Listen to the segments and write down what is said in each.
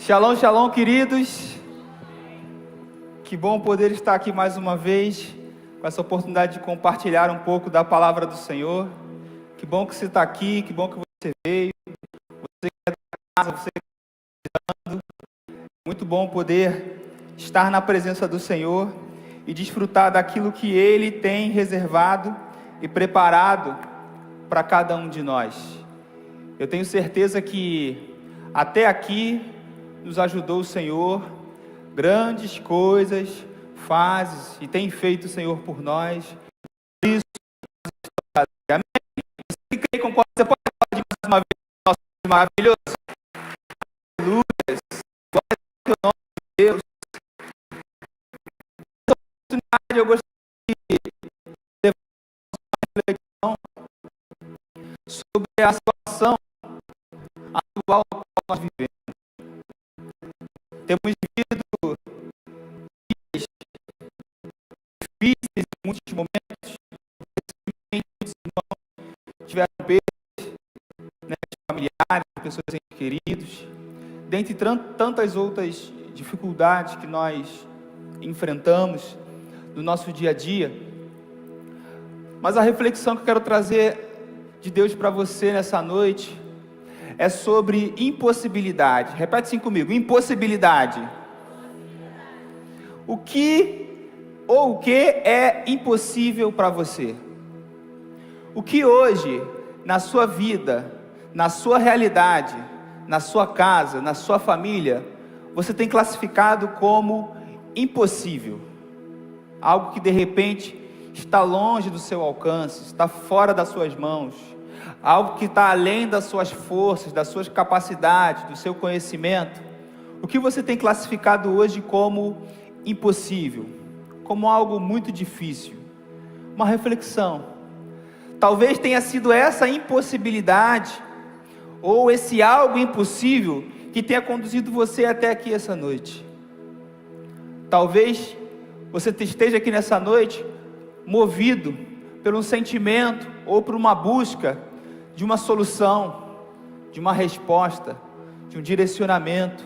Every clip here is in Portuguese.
Shalom, shalom, queridos. Que bom poder estar aqui mais uma vez, com essa oportunidade de compartilhar um pouco da palavra do Senhor. Que bom que você está aqui, que bom que você veio. Você que é da casa, você que está visitando. Muito bom poder estar na presença do Senhor e desfrutar daquilo que Ele tem reservado e preparado para cada um de nós. Eu tenho certeza que até aqui nos ajudou o Senhor, grandes coisas fazes e tem feito o Senhor por nós. Por isso, amém? Você que crê e concorda, você pode falar de mais uma vez, nosso Deus maravilhoso. Aleluia, glória ao teu nome, Deus. Nessa oportunidade eu gostaria de levar uma reflexão sobre a situação atual na qual nós vivemos. Temos vivido dias difíceis em muitos momentos. Recentemente, os irmãos tiveram perdas, de familiares, de pessoas entes queridos, dentre tantas outras dificuldades que nós enfrentamos no nosso dia a dia. Mas a reflexão que eu quero trazer de Deus para você nessa noite é sobre impossibilidade. Repete assim comigo: impossibilidade. O que é impossível para você? O que hoje, na sua vida, na sua realidade, na sua casa, na sua família, você tem classificado como impossível? Algo que de repente está longe do seu alcance, está fora das suas mãos. Algo que está além das suas forças, das suas capacidades, do seu conhecimento. O que você tem classificado hoje como impossível, como algo muito difícil? Uma reflexão. Talvez tenha sido essa impossibilidade, ou esse algo impossível, que tenha conduzido você até aqui essa noite. Talvez você esteja aqui nessa noite, movido por um sentimento, ou por uma busca de uma solução, de uma resposta, de um direcionamento,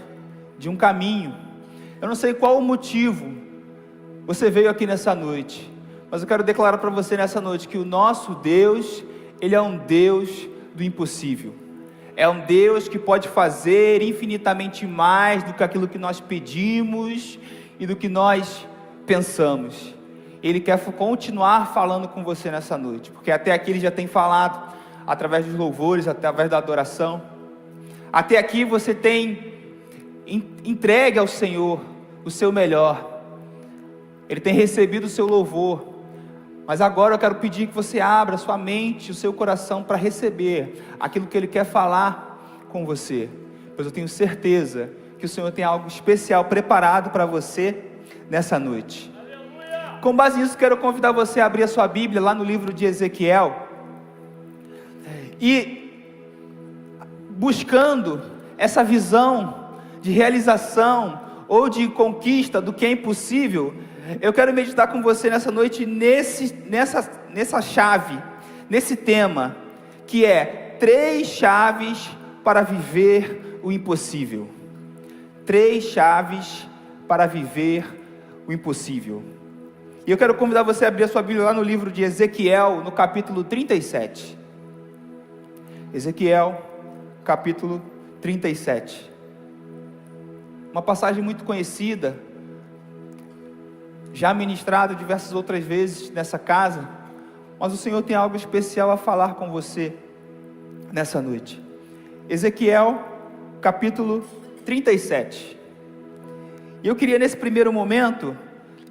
de um caminho. Eu não sei qual o motivo você veio aqui nessa noite, mas eu quero declarar para você nessa noite que o nosso Deus, Ele é um Deus do impossível. É um Deus que pode fazer infinitamente mais do que aquilo que nós pedimos e do que nós pensamos. Ele quer continuar falando com você nessa noite, porque até aqui Ele já tem falado através dos louvores, através da adoração. Até aqui você tem entregue ao Senhor o seu melhor. Ele tem recebido o seu louvor. Mas agora eu quero pedir que você abra sua mente, o seu coração para receber aquilo que Ele quer falar com você. Pois eu tenho certeza que o Senhor tem algo especial preparado para você nessa noite. Com base nisso, quero convidar você a abrir a sua Bíblia lá no livro de Ezequiel. E buscando essa visão de realização ou de conquista do que é impossível, eu quero meditar com você nessa noite nessa chave, nesse tema, que é 3 chaves para viver o impossível. 3 chaves para viver o impossível. E eu quero convidar você a abrir a sua Bíblia lá no livro de Ezequiel, no capítulo 37. Ezequiel, capítulo 37. Uma passagem muito conhecida, já ministrada diversas outras vezes nessa casa, mas o Senhor tem algo especial a falar com você nessa noite. Ezequiel, capítulo 37. E eu queria nesse primeiro momento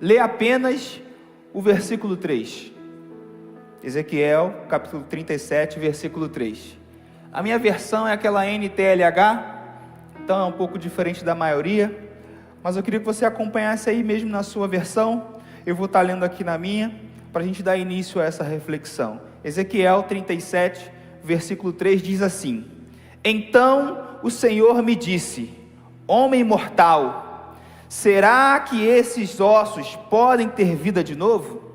ler apenas o versículo 3. Ezequiel, capítulo 37, versículo 3. A minha versão é aquela NTLH, então é um pouco diferente da maioria, mas eu queria que você acompanhasse aí mesmo na sua versão. Eu vou estar lendo aqui na minha, para a gente dar início a essa reflexão. Ezequiel 37, versículo 3 diz assim: Então o Senhor me disse: Homem mortal, será que esses ossos podem ter vida de novo?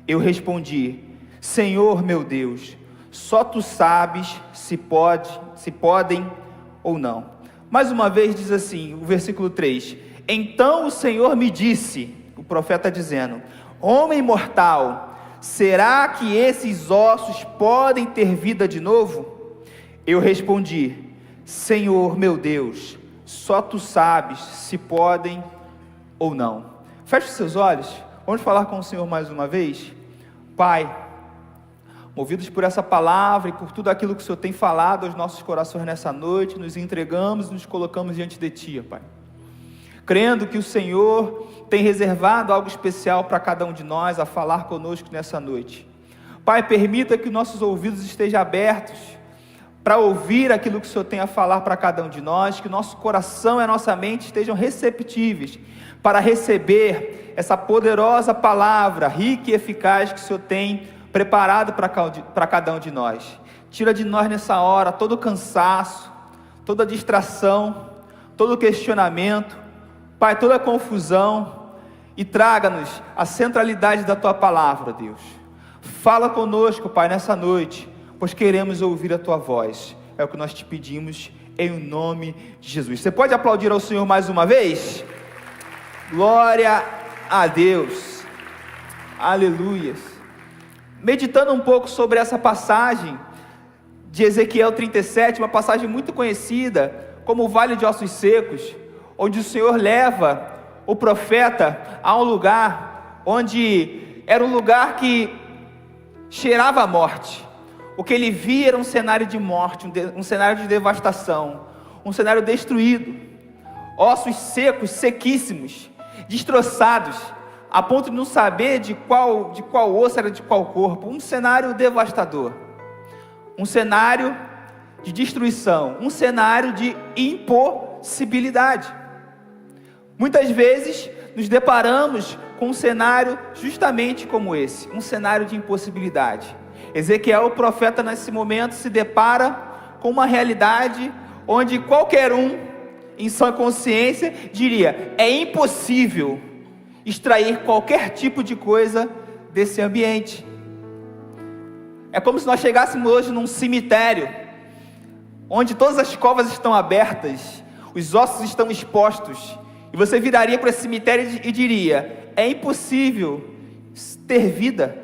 Eu respondi: Senhor meu Deus, só Tu sabes se podem ou não. Mais uma vez diz assim, o versículo 3: então o Senhor me disse, o profeta dizendo: homem mortal, será que esses ossos podem ter vida de novo? Eu respondi: Senhor meu Deus, só tu sabes se podem ou não. Feche os seus olhos, vamos falar com o Senhor mais uma vez. Pai, movidos por essa palavra e por tudo aquilo que o Senhor tem falado aos nossos corações nessa noite, nos entregamos e nos colocamos diante de Ti, Pai, crendo que o Senhor tem reservado algo especial para cada um de nós a falar conosco nessa noite. Pai, permita que nossos ouvidos estejam abertos para ouvir aquilo que o Senhor tem a falar para cada um de nós, que nosso coração e a nossa mente estejam receptíveis para receber essa poderosa palavra, rica e eficaz, que o Senhor tem preparado para cada um de nós. Tira de nós nessa hora todo o cansaço, toda a distração, todo o questionamento, Pai, toda a confusão, e traga-nos a centralidade da Tua palavra, Deus. Fala conosco, Pai, nessa noite, pois queremos ouvir a Tua voz. É o que nós te pedimos, em nome de Jesus. Você pode aplaudir ao Senhor mais uma vez? Glória a Deus. Aleluias. Meditando um pouco sobre essa passagem de Ezequiel 37, uma passagem muito conhecida como o Vale de Ossos Secos, onde o Senhor leva o profeta a um lugar onde era um lugar que cheirava a morte. O que ele via era um cenário de morte, um cenário de devastação, um cenário destruído, ossos secos, sequíssimos, destroçados, a ponto de não saber de qual osso era de qual corpo. Um cenário devastador, um cenário de destruição, um cenário de impossibilidade. Muitas vezes nos deparamos com um cenário justamente como esse, um cenário de impossibilidade. Ezequiel, o profeta, nesse momento se depara com uma realidade onde qualquer um, em sã consciência, diria: é impossível extrair qualquer tipo de coisa desse ambiente. É como se nós chegássemos hoje num cemitério, onde todas as covas estão abertas, os ossos estão expostos, e você viraria para esse cemitério e diria: é impossível ter vida,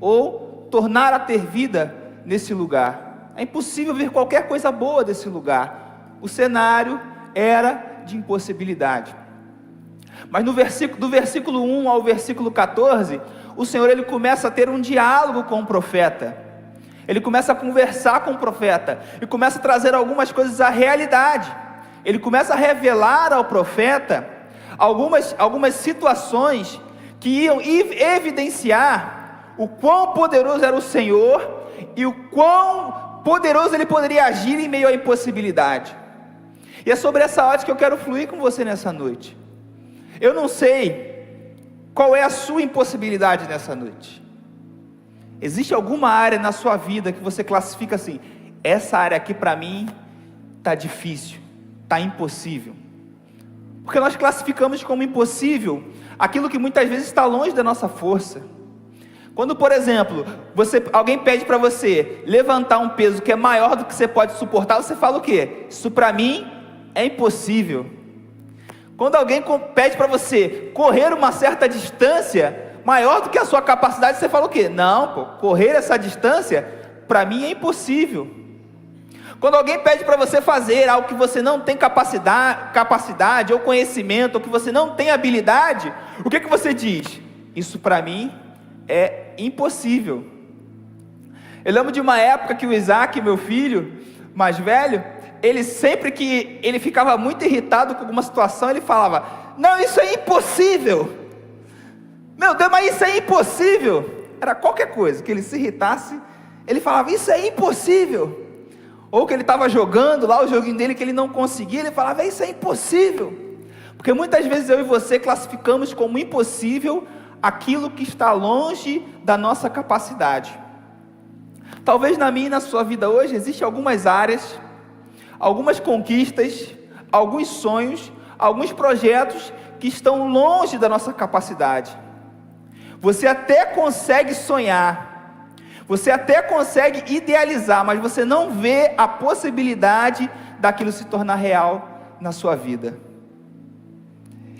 ou tornar a ter vida nesse lugar. É impossível ver qualquer coisa boa desse lugar. O cenário era de impossibilidade. Mas do versículo 1 ao versículo 14, o Senhor ele começa a ter um diálogo com o profeta. Ele começa a conversar com o profeta e começa a trazer algumas coisas à realidade. Ele começa a revelar ao profeta algumas situações que iam evidenciar o quão poderoso era o Senhor e o quão poderoso ele poderia agir em meio à impossibilidade. E é sobre essa ótica que eu quero fluir com você nessa noite. Eu não sei qual é a sua impossibilidade nessa noite. Existe alguma área na sua vida que você classifica assim: essa área aqui para mim está difícil, está impossível? Porque nós classificamos como impossível aquilo que muitas vezes está longe da nossa força. Quando, por exemplo, alguém pede para você levantar um peso que é maior do que você pode suportar, você fala o quê? Isso para mim é impossível. Quando alguém pede para você correr uma certa distância maior do que a sua capacidade, você fala o quê? Não, correr essa distância para mim é impossível. Quando alguém pede para você fazer algo que você não tem capacidade ou conhecimento, ou que você não tem habilidade, o que você diz? Isso para mim é impossível. Eu lembro de uma época que o Isaac, meu filho mais velho, ele sempre que ele ficava muito irritado com alguma situação, ele falava: não, isso é impossível. Meu Deus, mas isso é impossível. Era qualquer coisa que ele se irritasse, ele falava: isso é impossível. Ou que ele estava jogando lá o joguinho dele que ele não conseguia, ele falava: isso é impossível. Porque muitas vezes eu e você classificamos como impossível aquilo que está longe da nossa capacidade. Talvez na minha e na sua vida hoje existem algumas áreas, algumas conquistas, alguns sonhos, alguns projetos que estão longe da nossa capacidade. Você até consegue sonhar, você até consegue idealizar, mas você não vê a possibilidade daquilo se tornar real na sua vida.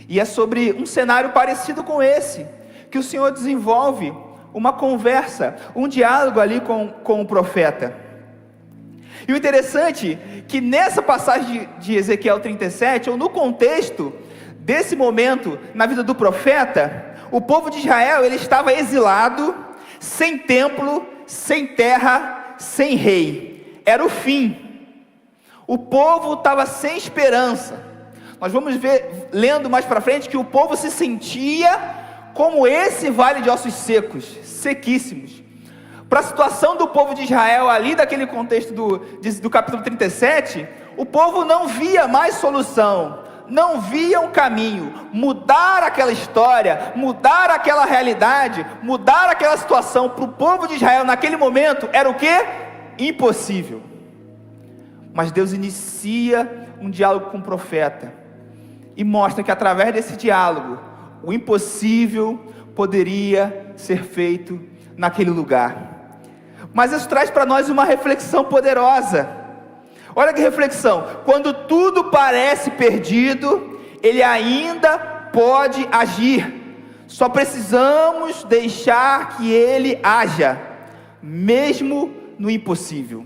E é sobre um cenário parecido com esse que o Senhor desenvolve uma conversa, um diálogo ali com o profeta. E o interessante é que nessa passagem de Ezequiel 37, ou no contexto desse momento na vida do profeta, o povo de Israel, ele estava exilado, sem templo, sem terra, sem rei. Era o fim. O povo estava sem esperança. Nós vamos ver, lendo mais para frente, que o povo se sentia como esse vale de ossos secos, sequíssimos. Para a situação do povo de Israel ali, daquele contexto do capítulo 37, o povo não via mais solução, não via um caminho. Mudar aquela história, mudar aquela realidade, mudar aquela situação para o povo de Israel naquele momento, era o quê? Impossível. Mas Deus inicia um diálogo com o profeta, e mostra que através desse diálogo, o impossível poderia ser feito naquele lugar. Mas isso traz para nós uma reflexão poderosa. Olha que reflexão: quando tudo parece perdido, Ele ainda pode agir. Só precisamos deixar que Ele haja, mesmo no impossível.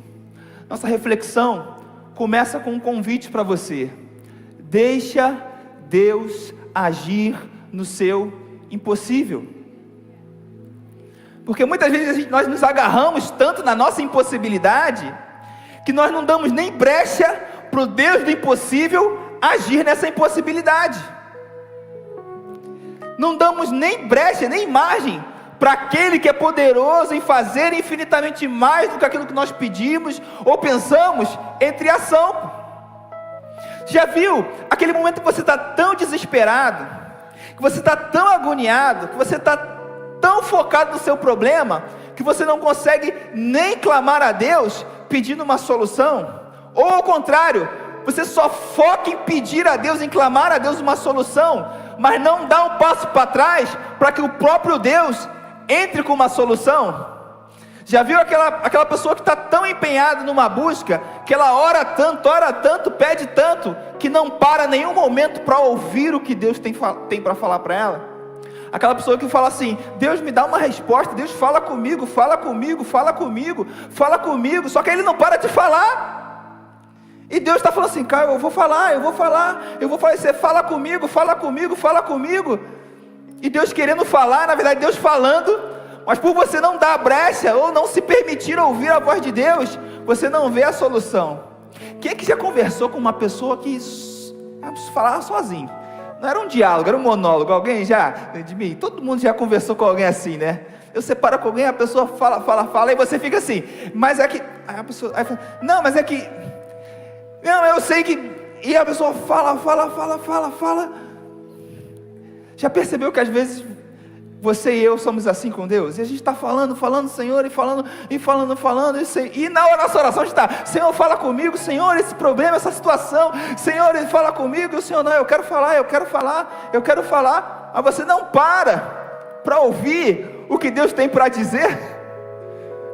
Nossa reflexão começa com um convite para você: deixa Deus agir no seu impossível. Porque muitas vezes nós nos agarramos tanto na nossa impossibilidade, que nós não damos nem brecha para o Deus do impossível agir nessa impossibilidade. Não damos nem brecha, nem margem para aquele que é poderoso em fazer infinitamente mais do que aquilo que nós pedimos ou pensamos, entre ação. Já viu aquele momento que você está tão desesperado, que você está tão agoniado, que você está tão focado no seu problema, que você não consegue nem clamar a Deus pedindo uma solução? Ou ao contrário, você só foca em pedir a Deus, em clamar a Deus uma solução, mas não dá um passo para trás para que o próprio Deus entre com uma solução? Já viu aquela pessoa que está tão empenhada numa busca, que ela ora tanto, pede tanto, que não para nenhum momento para ouvir o que Deus tem para falar para ela? Aquela pessoa que fala assim: Deus me dá uma resposta, Deus fala comigo, só que Ele não para de falar. E Deus está falando assim: cara, eu vou falar, você fala comigo. E Deus querendo falar, na verdade Deus falando, mas por você não dar brecha, ou não se permitir ouvir a voz de Deus, você não vê a solução. Quem é que já conversou com uma pessoa que falava sozinho? Não era um diálogo, era um monólogo. Alguém já? De mim? Todo mundo já conversou com alguém assim, né? Eu separo com alguém, a pessoa fala, e você fica assim: mas é que... Aí a pessoa fala: não, mas é que... Não, eu sei que... E a pessoa fala. Já percebeu que às vezes você e eu somos assim com Deus? E a gente está falando, Senhor, e na nossa oração a gente está: Senhor, fala comigo, Senhor, esse problema, essa situação, Senhor, fala comigo. E o Senhor: não, eu quero falar, mas você não para ouvir o que Deus tem para dizer.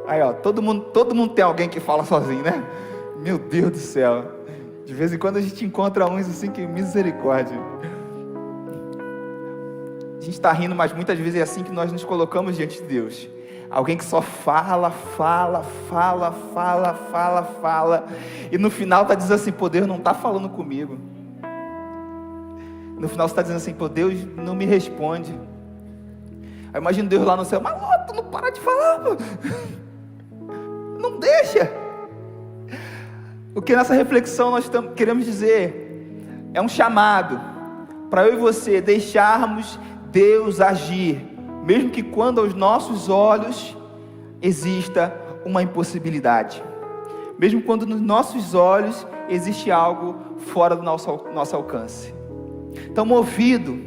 Aí ó, todo mundo tem alguém que fala sozinho, né? Meu Deus do céu, de vez em quando a gente encontra uns assim, que misericórdia. A gente está rindo, mas muitas vezes é assim que nós nos colocamos diante de Deus. Alguém que só fala, e no final está dizendo assim: pô, Deus não está falando comigo. No final você está dizendo assim: pô, Deus não me responde. Aí imagina Deus lá no céu: mas ó, tu não para de falar, pô. Não deixa. O que nessa reflexão nós queremos dizer é um chamado para eu e você deixarmos Deus agir, mesmo que quando aos nossos olhos exista uma impossibilidade, mesmo quando nos nossos olhos existe algo fora do nosso alcance. Então, movido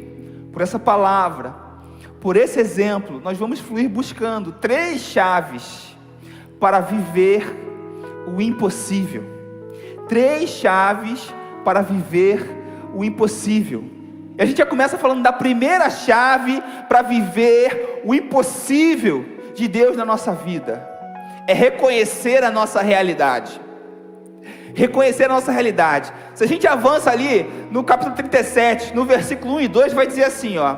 por essa palavra, por esse exemplo, nós vamos fluir buscando 3 chaves para viver o impossível. 3 chaves para viver o impossível. E a gente já começa falando da primeira chave para viver o impossível de Deus na nossa vida: é reconhecer a nossa realidade. reconhecer a nossa realidade. Se a gente avança ali no capítulo 37, no versículo 1 e 2, vai dizer assim, ó,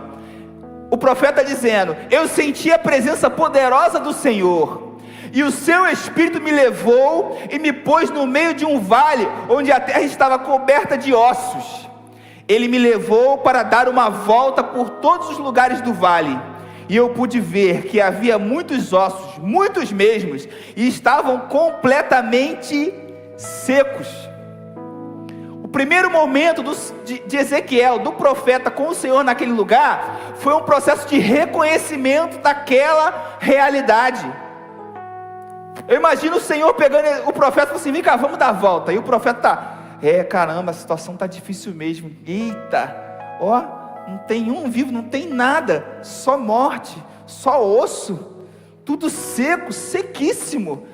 o profeta dizendo: eu senti a presença poderosa do Senhor, e o seu Espírito me levou e me pôs no meio de um vale, onde a terra estava coberta de ossos. Ele me levou para dar uma volta por todos os lugares do vale, e eu pude ver que havia muitos ossos, muitos mesmos, e estavam completamente secos. O primeiro momento de Ezequiel, do profeta com o Senhor naquele lugar, foi um processo de reconhecimento daquela realidade. Eu imagino o Senhor pegando o profeta e falando assim: vem cá, vamos dar a volta. E o profeta caramba, a situação está difícil mesmo. Eita, ó, não tem um vivo, não tem nada, só morte, só osso, tudo seco, sequíssimo.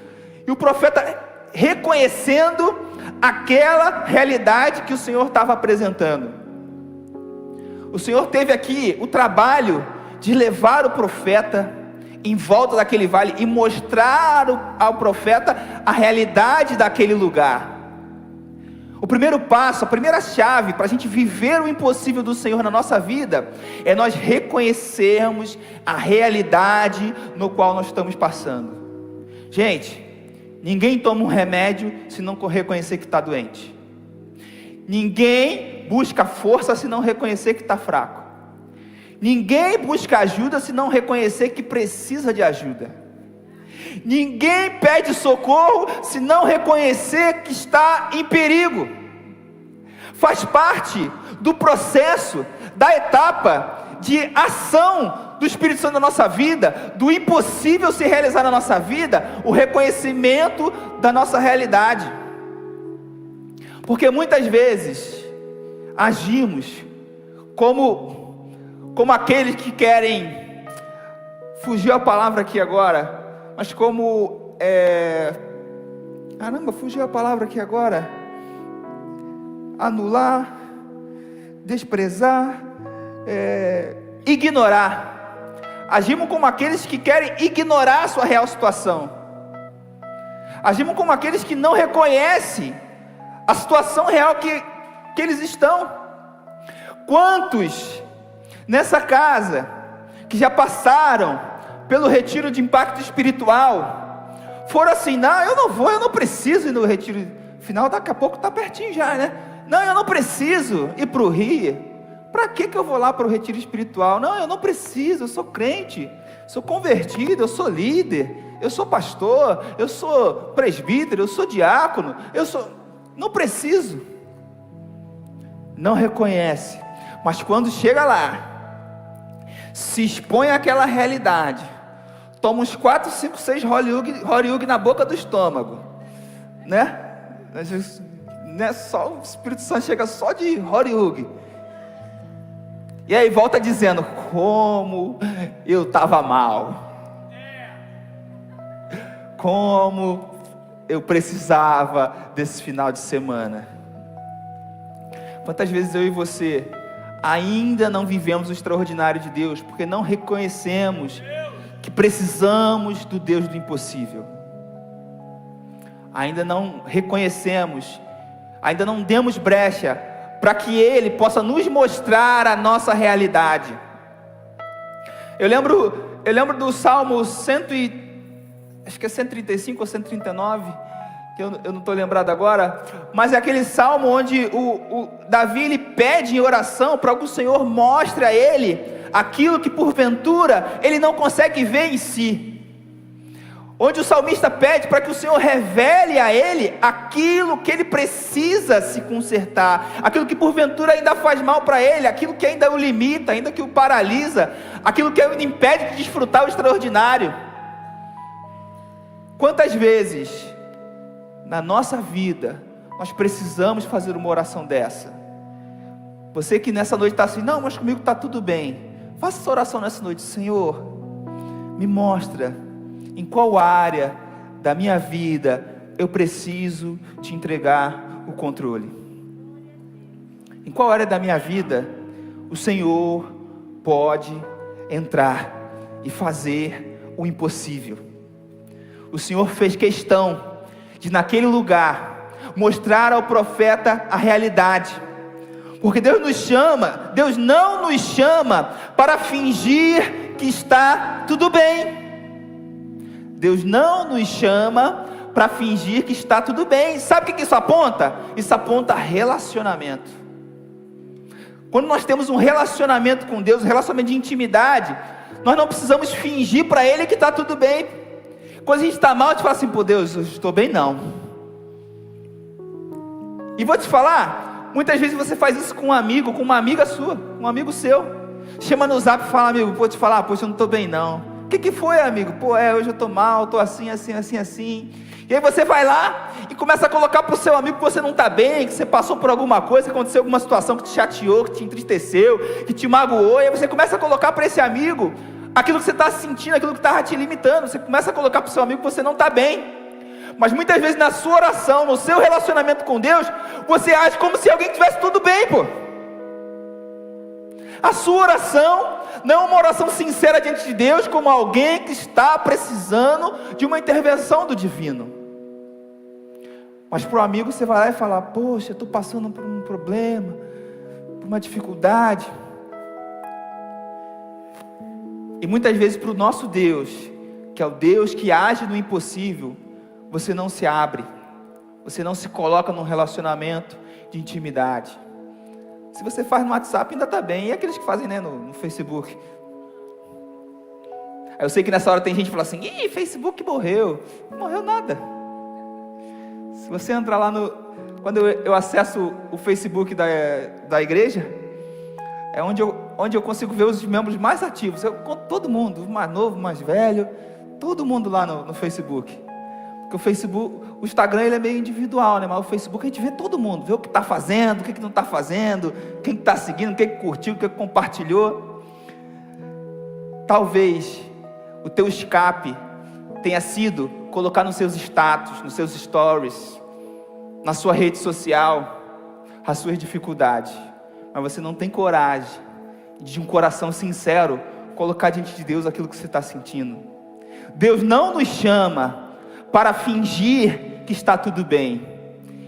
E o profeta reconhecendo aquela realidade que o Senhor estava apresentando. O Senhor teve aqui o trabalho de levar o profeta em volta daquele vale e mostrar ao profeta a realidade daquele lugar. O primeiro passo, a primeira chave para a gente viver o impossível do Senhor na nossa vida, é nós reconhecermos a realidade no qual nós estamos passando. Gente, ninguém toma um remédio se não reconhecer que está doente. Ninguém busca força se não reconhecer que está fraco. Ninguém busca ajuda se não reconhecer que precisa de ajuda. Ninguém pede socorro se não reconhecer que está em perigo. Faz parte do processo, da etapa de ação do Espírito Santo na nossa vida, do impossível se realizar na nossa vida, o reconhecimento da nossa realidade. Porque muitas vezes agimos como aqueles que querem, fugiu a palavra aqui agora, mas como fugiu a palavra aqui agora, anular, desprezar, ignorar. Agimos como aqueles que querem ignorar a sua real situação. Agimos como aqueles que não reconhecem a situação real que eles estão. Quantos nessa casa que já passaram pelo retiro de impacto espiritual foram assim: não, eu não vou, eu não preciso ir no retiro final, daqui a pouco está pertinho já, né? Não, eu não preciso ir para o Rio. Para que eu vou lá para o retiro espiritual? Não, eu não preciso, eu sou crente, sou convertido, eu sou líder, eu sou pastor, eu sou presbítero, eu sou diácono, não preciso. Não reconhece, mas quando chega lá, se expõe àquela realidade, toma uns 4, 5, 6 Horiug na boca do estômago, né? Só o Espírito Santo chega só de Horiug, e aí volta dizendo: como eu estava mal, como eu precisava desse final de semana. Quantas vezes eu e você ainda não vivemos o extraordinário de Deus, porque não reconhecemos que precisamos do Deus do impossível. Ainda não reconhecemos, ainda não demos brecha para que Ele possa nos mostrar a nossa realidade. Eu lembro do Salmo acho que é 135 ou 139, que eu não estou lembrado agora, mas é aquele salmo onde o Davi ele pede em oração para que o Senhor mostre a ele aquilo que porventura ele não consegue ver em si, onde o salmista pede para que o Senhor revele a ele aquilo que ele precisa se consertar, aquilo que porventura ainda faz mal para ele, aquilo que ainda o limita, ainda que o paralisa, aquilo que ainda impede de desfrutar o extraordinário. Quantas vezes na nossa vida nós precisamos fazer uma oração dessa? Você que nessa noite está assim: não, mas comigo está tudo bem. Faça essa oração nessa noite: Senhor, me mostra em qual área da minha vida eu preciso te entregar o controle. Em qual área da minha vida o Senhor pode entrar e fazer o impossível. O Senhor fez questão de, naquele lugar mostrar ao profeta a realidade. Porque Deus não nos chama para fingir que está tudo bem. Deus não nos chama para fingir que está tudo bem. Sabe o que isso aponta? Isso aponta relacionamento. Quando nós temos um relacionamento com Deus, um relacionamento de intimidade, nós não precisamos fingir para Ele que está tudo bem. Quando a gente está mal, a gente fala assim: pô, Deus, eu estou bem não. E vou te falar, muitas vezes você faz isso com um amigo, com uma amiga sua, um amigo seu. Chama no zap e fala: amigo, vou te falar, poxa, eu não estou bem não. O que foi, amigo? Pô, hoje eu estou mal, estou assim. E aí você vai lá e começa a colocar para o seu amigo que você não está bem, que você passou por alguma coisa, que aconteceu alguma situação que te chateou, que te entristeceu, que te magoou. E aí você começa a colocar para esse amigo aquilo que você está sentindo, aquilo que está te limitando. Você começa a colocar para o seu amigo que você não está bem. Mas muitas vezes na sua oração, no seu relacionamento com Deus, você age como se alguém tivesse tudo bem, pô. A sua oração não é uma oração sincera diante de Deus, como alguém que está precisando de uma intervenção do divino. Mas para o amigo você vai lá e fala: poxa, eu estou passando por um problema, por uma dificuldade. E muitas vezes para o nosso Deus, que é o Deus que age no impossível, você não se abre, você não se coloca num relacionamento de intimidade. Se você faz no WhatsApp ainda está bem, e aqueles que fazem, né, no Facebook? Eu sei que nessa hora tem gente que fala assim: ih, Facebook morreu. Não morreu nada. Se você entrar lá quando eu acesso o Facebook da igreja, é onde eu consigo ver os membros mais ativos. Eu conto todo mundo, mais novo, mais velho, todo mundo lá no Facebook. Porque o Facebook, o Instagram ele é meio individual, né? Mas o Facebook a gente vê todo mundo, vê o que está fazendo, o que não está fazendo, quem está seguindo, quem curtiu, quem compartilhou. Talvez o teu escape tenha sido colocar nos seus status, nos seus stories, na sua rede social, as suas dificuldades. Mas você não tem coragem de um coração sincero colocar diante de Deus aquilo que você está sentindo. Deus não nos chama para fingir que está tudo bem.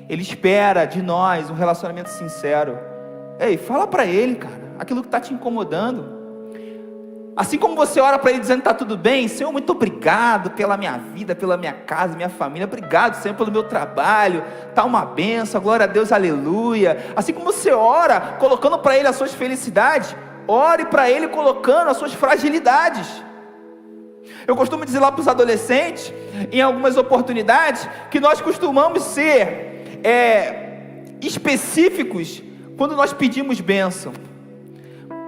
Ele espera de nós um relacionamento sincero. Ei, fala para Ele, cara, aquilo que está te incomodando. Assim como você ora para Ele dizendo que está tudo bem: Senhor, muito obrigado pela minha vida, pela minha casa, minha família, obrigado, Senhor, pelo meu trabalho, está uma bênção, glória a Deus, aleluia. Assim como você ora colocando para Ele as suas felicidades, ore para Ele colocando as suas fragilidades. Eu costumo dizer lá para os adolescentes, em algumas oportunidades, que nós costumamos ser específicos quando nós pedimos bênção,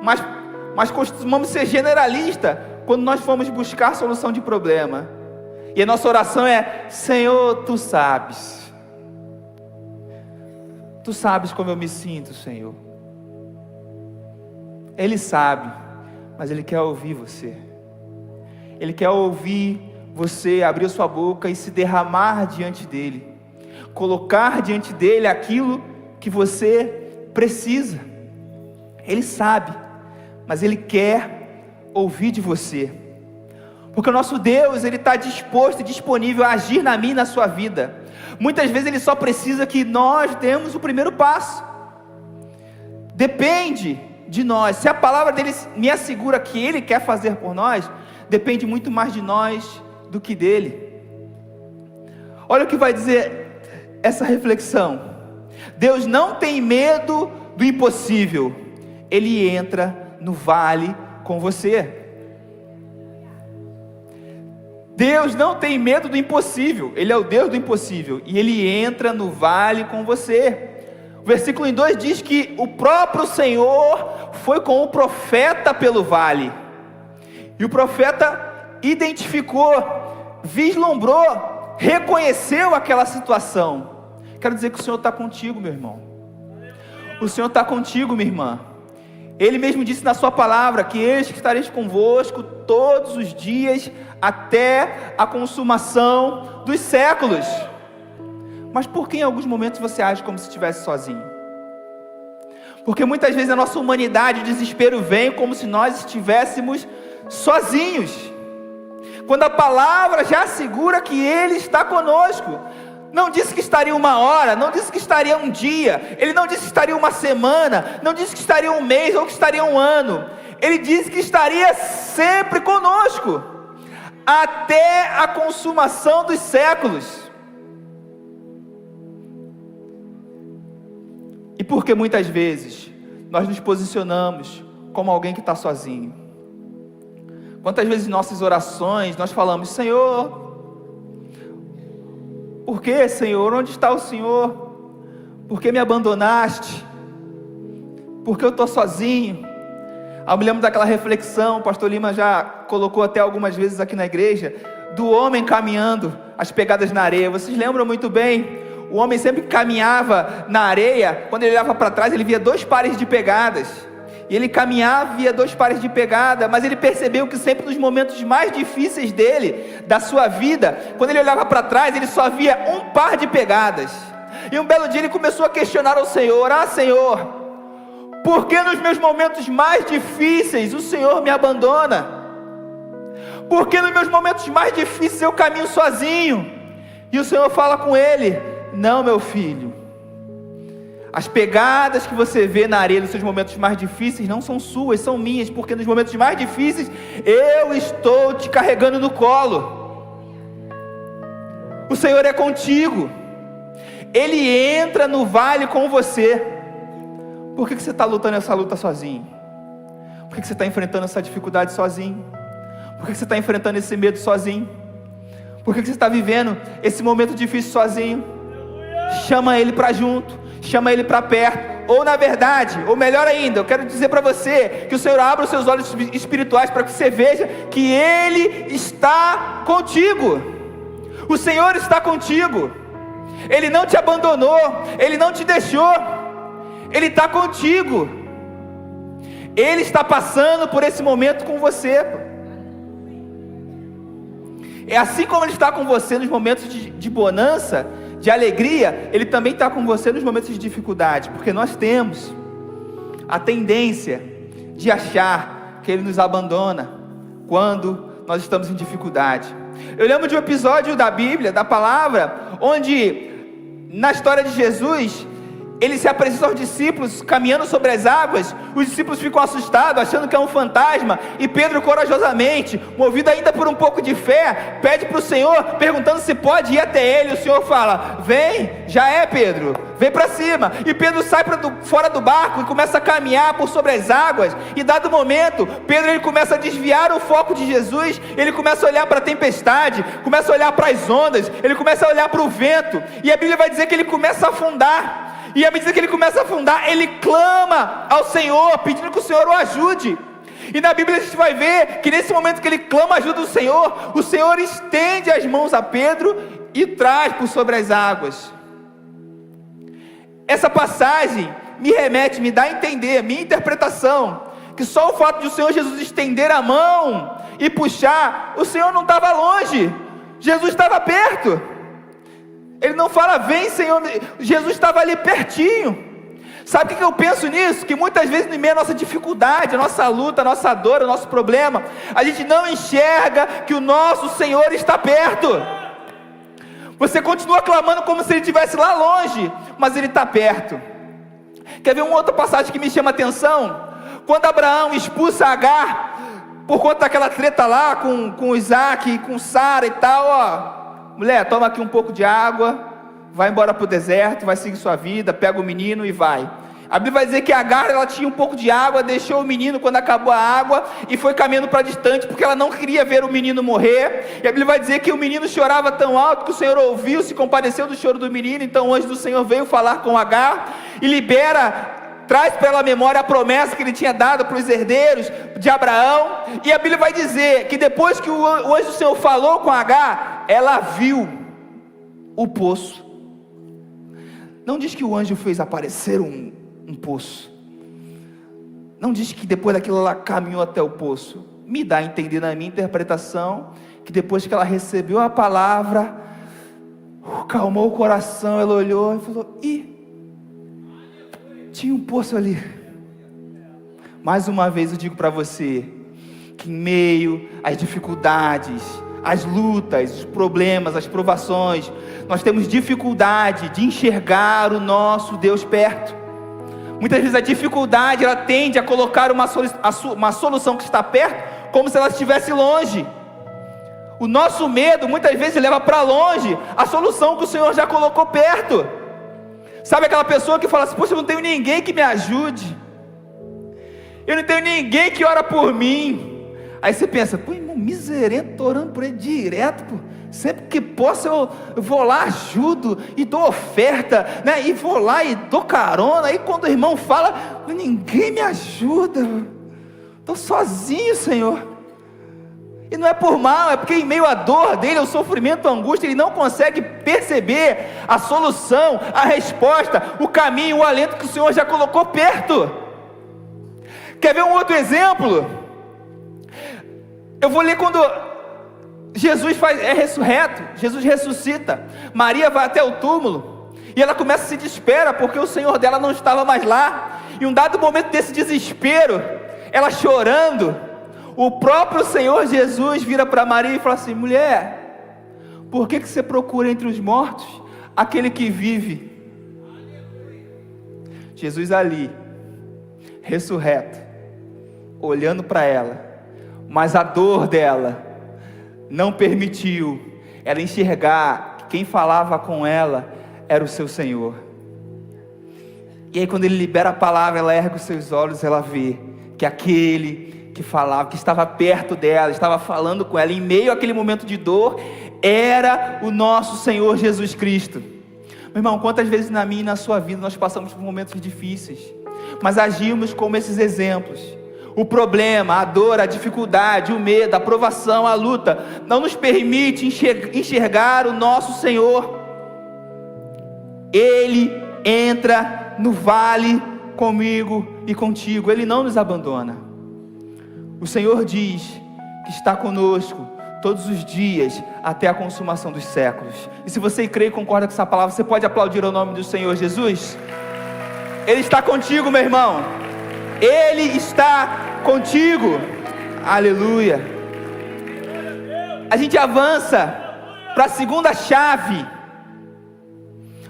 mas costumamos ser generalistas quando nós formos buscar solução de problema. E a nossa oração é: Senhor, Tu sabes como eu me sinto, Senhor. Ele sabe, mas Ele quer ouvir você. Ele quer ouvir você abrir a sua boca e se derramar diante dEle, colocar diante dEle aquilo que você precisa. Ele sabe, mas Ele quer ouvir de você, porque o nosso Deus, Ele está disposto e disponível a agir na minha e na sua vida. Muitas vezes Ele só precisa que nós demos o primeiro passo. Depende de nós. Se a palavra dEle me assegura que Ele quer fazer por nós, depende muito mais de nós do que dEle. Olha o que vai dizer essa reflexão: Deus não tem medo do impossível, Ele entra no vale com você. Deus não tem medo do impossível, Ele é o Deus do impossível, e Ele entra no vale com você. O versículo 2 diz que o próprio Senhor foi com o profeta pelo vale, e o profeta identificou, vislumbrou, reconheceu aquela situação. Quero dizer que o Senhor está contigo, meu irmão. O Senhor está contigo, minha irmã. Ele mesmo disse na sua palavra que eis que estareis convosco todos os dias até a consumação dos séculos. Mas por que em alguns momentos você age como se estivesse sozinho? Porque muitas vezes a nossa humanidade, o desespero vem como se nós estivéssemos sozinhos, quando a palavra já assegura que Ele está conosco. não disse que estaria 1 hora, não disse que estaria 1 dia, Ele não disse que estaria 1 semana, não disse que estaria 1 mês ou que estaria 1 ano. Ele disse que estaria sempre conosco, até a consumação dos séculos. E porque muitas vezes nós nos posicionamos como alguém que está sozinho. Quantas vezes em nossas orações nós falamos: Senhor, por que, Senhor? Onde está o Senhor? Por que me abandonaste? Por que eu estou sozinho? Eu me lembro daquela reflexão, o pastor Lima já colocou até algumas vezes aqui na igreja, do homem caminhando as pegadas na areia. Vocês lembram muito bem? O homem sempre caminhava na areia, quando ele olhava para trás ele via 2 pares de pegadas, e ele caminhava e via 2 pares de pegada, mas ele percebeu que sempre nos momentos mais difíceis dele, da sua vida, quando ele olhava para trás, ele só via 1 par de pegadas. E um belo dia ele começou a questionar ao Senhor: Senhor, por que nos meus momentos mais difíceis o Senhor me abandona? Por que nos meus momentos mais difíceis eu caminho sozinho? E o Senhor fala com ele: não, meu filho, as pegadas que você vê na areia nos seus momentos mais difíceis não são suas, são minhas, porque nos momentos mais difíceis eu estou te carregando no colo. O Senhor é contigo, Ele entra no vale com você. Por que você está lutando essa luta sozinho? Por que você está enfrentando essa dificuldade sozinho? Por que você está enfrentando esse medo sozinho? Por que você está vivendo esse momento difícil sozinho? Chama Ele para junto, chama Ele para perto. Ou na verdade, ou melhor ainda, eu quero dizer para você, que o Senhor abra os seus olhos espirituais, para que você veja que Ele está contigo. O Senhor está contigo, Ele não te abandonou, Ele não te deixou, Ele está contigo, Ele está passando por esse momento com você. É assim como Ele está com você nos momentos de bonança, de alegria, Ele também está com você nos momentos de dificuldade, porque nós temos a tendência de achar que Ele nos abandona quando nós estamos em dificuldade. Eu lembro de um episódio da Bíblia, da palavra, onde na história de Jesus, Ele se apresenta aos discípulos caminhando sobre as águas. Os discípulos ficam assustados, achando que é um fantasma, e Pedro corajosamente, movido ainda por um pouco de fé, pede para o Senhor, perguntando se pode ir até Ele. O Senhor fala: vem, já é, Pedro, vem para cima. E Pedro sai fora do barco e começa a caminhar por sobre as águas, e dado momento, Pedro ele começa a desviar o foco de Jesus. Ele começa a olhar para a tempestade, começa a olhar para as ondas, ele começa a olhar para o vento, e a Bíblia vai dizer que ele começa a afundar. E à medida que ele começa a afundar, ele clama ao Senhor, pedindo que o Senhor o ajude. E na Bíblia a gente vai ver que nesse momento que ele clama a ajuda do Senhor, o Senhor estende as mãos a Pedro e traz por sobre as águas. Essa passagem me remete, me dá a entender, minha interpretação, que só o fato de o Senhor Jesus estender a mão e puxar, o Senhor não estava longe, Jesus estava perto. Ele não fala: vem, Senhor. Jesus estava ali pertinho. Sabe o que eu penso nisso? Que muitas vezes no meio da nossa dificuldade, a nossa luta, a nossa dor, o nosso problema, a gente não enxerga que o nosso Senhor está perto. Você continua clamando como se Ele estivesse lá longe, mas Ele está perto. Quer ver uma outra passagem que me chama a atenção? Quando Abraão expulsa Agar, por conta daquela treta lá com Isaac, com Sara e tal, mulher, toma aqui um pouco de água, vai embora para o deserto, vai seguir sua vida, pega o menino e vai. A Bíblia vai dizer que Agar, ela tinha um pouco de água, deixou o menino quando acabou a água, e foi caminhando para distante, porque ela não queria ver o menino morrer. E a Bíblia vai dizer que o menino chorava tão alto, que o Senhor ouviu, se compadeceu do choro do menino. Então o anjo do Senhor veio falar com Agar, e traz para ela a memória a promessa que ele tinha dado para os herdeiros de Abraão. E a Bíblia vai dizer que depois que o anjo do Senhor falou com Agar, ela viu o poço. Não diz que o anjo fez aparecer um poço, não diz que depois daquilo ela caminhou até o poço. Me dá a entender, na minha interpretação, que depois que ela recebeu a palavra, calmou o coração, ela olhou e falou: tinha um poço ali. Mais uma vez eu digo para você, que em meio às dificuldades, as lutas, os problemas, as provações, nós temos dificuldade de enxergar o nosso Deus perto. Muitas vezes a dificuldade, ela tende a colocar uma solução que está perto, como se ela estivesse longe. O nosso medo, muitas vezes, leva para longe a solução que o Senhor já colocou perto. Sabe aquela pessoa que fala assim: poxa, eu não tenho ninguém que me ajude, eu não tenho ninguém que ora por mim. Aí você pensa: pô, irmão, miserento, estou orando por ele direto, pô. Sempre que posso eu vou lá, ajudo e dou oferta, né? E vou lá e dou carona. Aí quando o irmão fala: ninguém me ajuda, estou sozinho, Senhor. E não é por mal, é porque em meio à dor dele, ao sofrimento, à angústia, ele não consegue perceber a solução, a resposta, o caminho, o alento que o Senhor já colocou perto. Quer ver um outro exemplo? Eu vou ler quando Jesus é ressurreto, Jesus ressuscita. Maria vai até o túmulo e ela começa a se desesperar porque o Senhor dela não estava mais lá. E um dado momento desse desespero, ela chorando, o próprio Senhor Jesus vira para Maria e fala assim: mulher, por que você procura entre os mortos aquele que vive? Jesus ali, ressurreto, olhando para ela, mas a dor dela não permitiu ela enxergar que quem falava com ela era o seu Senhor. E aí quando ele libera a palavra, ela ergue os seus olhos, ela vê que aquele que falava, que estava perto dela, estava falando com ela, em meio àquele momento de dor, era o nosso Senhor Jesus Cristo. Meu irmão, quantas vezes na minha e na sua vida nós passamos por momentos difíceis, mas agimos como esses exemplos. O problema, a dor, a dificuldade, o medo, a provação, a luta, não nos permite enxergar o nosso Senhor. Ele entra no vale comigo e contigo, Ele não nos abandona. O Senhor diz que está conosco todos os dias, até a consumação dos séculos. E se você crê e concorda com essa palavra, você pode aplaudir o nome do Senhor Jesus? Ele está contigo, meu irmão. Ele está contigo. Aleluia. A gente avança para a segunda chave,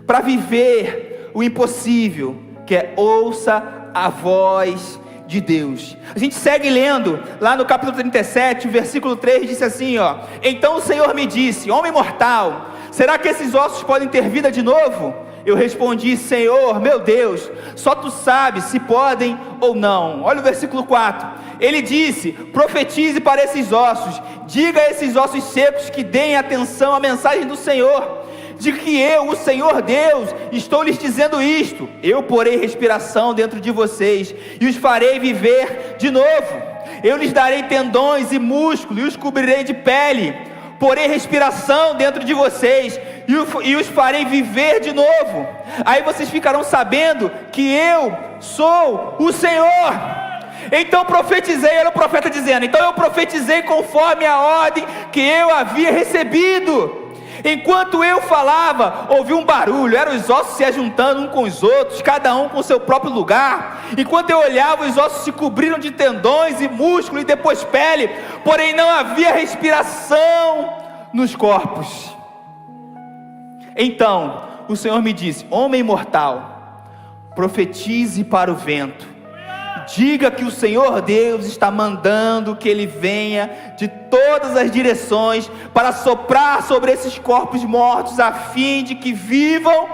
para viver o impossível, que é: ouça a voz de Deus. A gente segue lendo, lá no capítulo 37, o versículo 3, disse assim, ó: então o Senhor me disse: homem mortal, será que esses ossos podem ter vida de novo? Eu respondi: Senhor, meu Deus, só Tu sabes se podem ou não. Olha o versículo 4, ele disse: profetize para esses ossos, diga a esses ossos secos que deem atenção à mensagem do Senhor, de que eu, o Senhor Deus, estou lhes dizendo isto: eu porei respiração dentro de vocês, e os farei viver de novo, eu lhes darei tendões e músculos, e os cobrirei de pele, porei respiração dentro de vocês, e os farei viver de novo, aí vocês ficarão sabendo que eu sou o Senhor. Então profetizei, era o profeta dizendo, então eu profetizei conforme a ordem que eu havia recebido. Enquanto eu falava, ouvi um barulho, eram os ossos se ajuntando uns com os outros, cada um com o seu próprio lugar. Enquanto eu olhava, os ossos se cobriram de tendões e músculos e depois pele, porém não havia respiração nos corpos. Então o Senhor me disse: homem mortal, profetize para o vento, diga que o Senhor Deus está mandando que Ele venha de todas as direções para soprar sobre esses corpos mortos, a fim de que vivam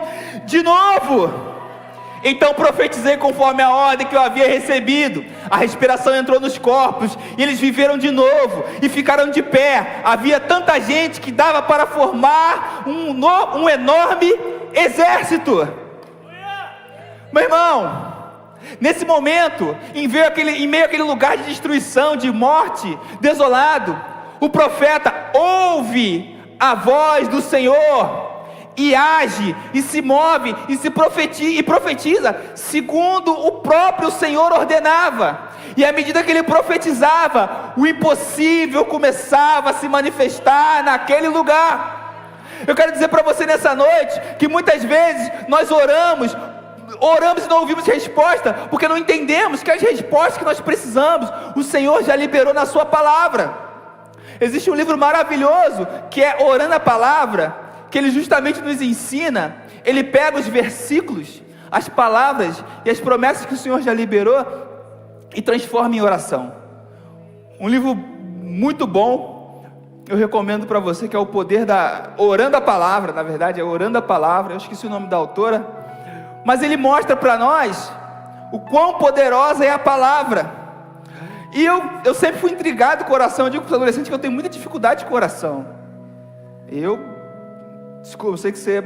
de novo. Então profetizei conforme a ordem que eu havia recebido. A respiração entrou nos corpos, e eles viveram de novo, e ficaram de pé. Havia tanta gente que dava para formar um enorme exército. Meu irmão, nesse momento, em meio àquele lugar de destruição, de morte, desolado, o profeta ouve a voz do Senhor, e age, e se move, e profetiza, segundo o próprio Senhor ordenava. E à medida que ele profetizava, o impossível começava a se manifestar naquele lugar. Eu quero dizer para você nessa noite, que muitas vezes nós oramos e não ouvimos resposta, porque não entendemos que as respostas que nós precisamos, o Senhor já liberou na sua palavra. Existe um livro maravilhoso, que é Orando a Palavra, que ele justamente nos ensina. Ele pega os versículos, as palavras e as promessas que o Senhor já liberou e transforma em oração. Um livro muito bom, eu recomendo para você, que é o poder da... Orando a Palavra, na verdade é Orando a Palavra, eu esqueci o nome da autora, mas ele mostra para nós o quão poderosa é a palavra. E eu sempre fui intrigado com oração. Eu digo para os adolescentes que eu tenho muita dificuldade com oração. Desculpa, eu sei que você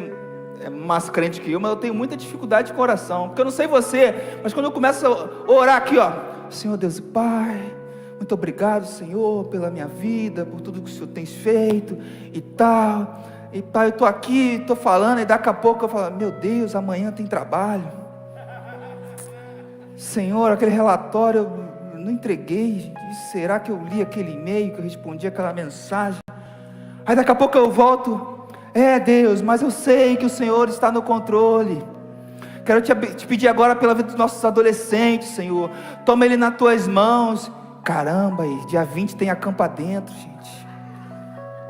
é mais crente que eu, mas eu tenho muita dificuldade com oração, porque eu não sei você, mas quando eu começo a orar aqui, ó, Senhor Deus e Pai, muito obrigado, Senhor, pela minha vida, por tudo que o Senhor tem feito, e tal, eu estou aqui, estou falando, e daqui a pouco eu falo, meu Deus, amanhã tem trabalho, Senhor, aquele relatório, eu não entreguei, será que eu li aquele e-mail, que eu respondi aquela mensagem, aí daqui a pouco eu volto, Deus, mas eu sei que o Senhor está no controle. Quero te pedir agora pela vida dos nossos adolescentes, Senhor. Toma ele nas tuas mãos. Caramba, e dia 20 tem acampa dentro, gente.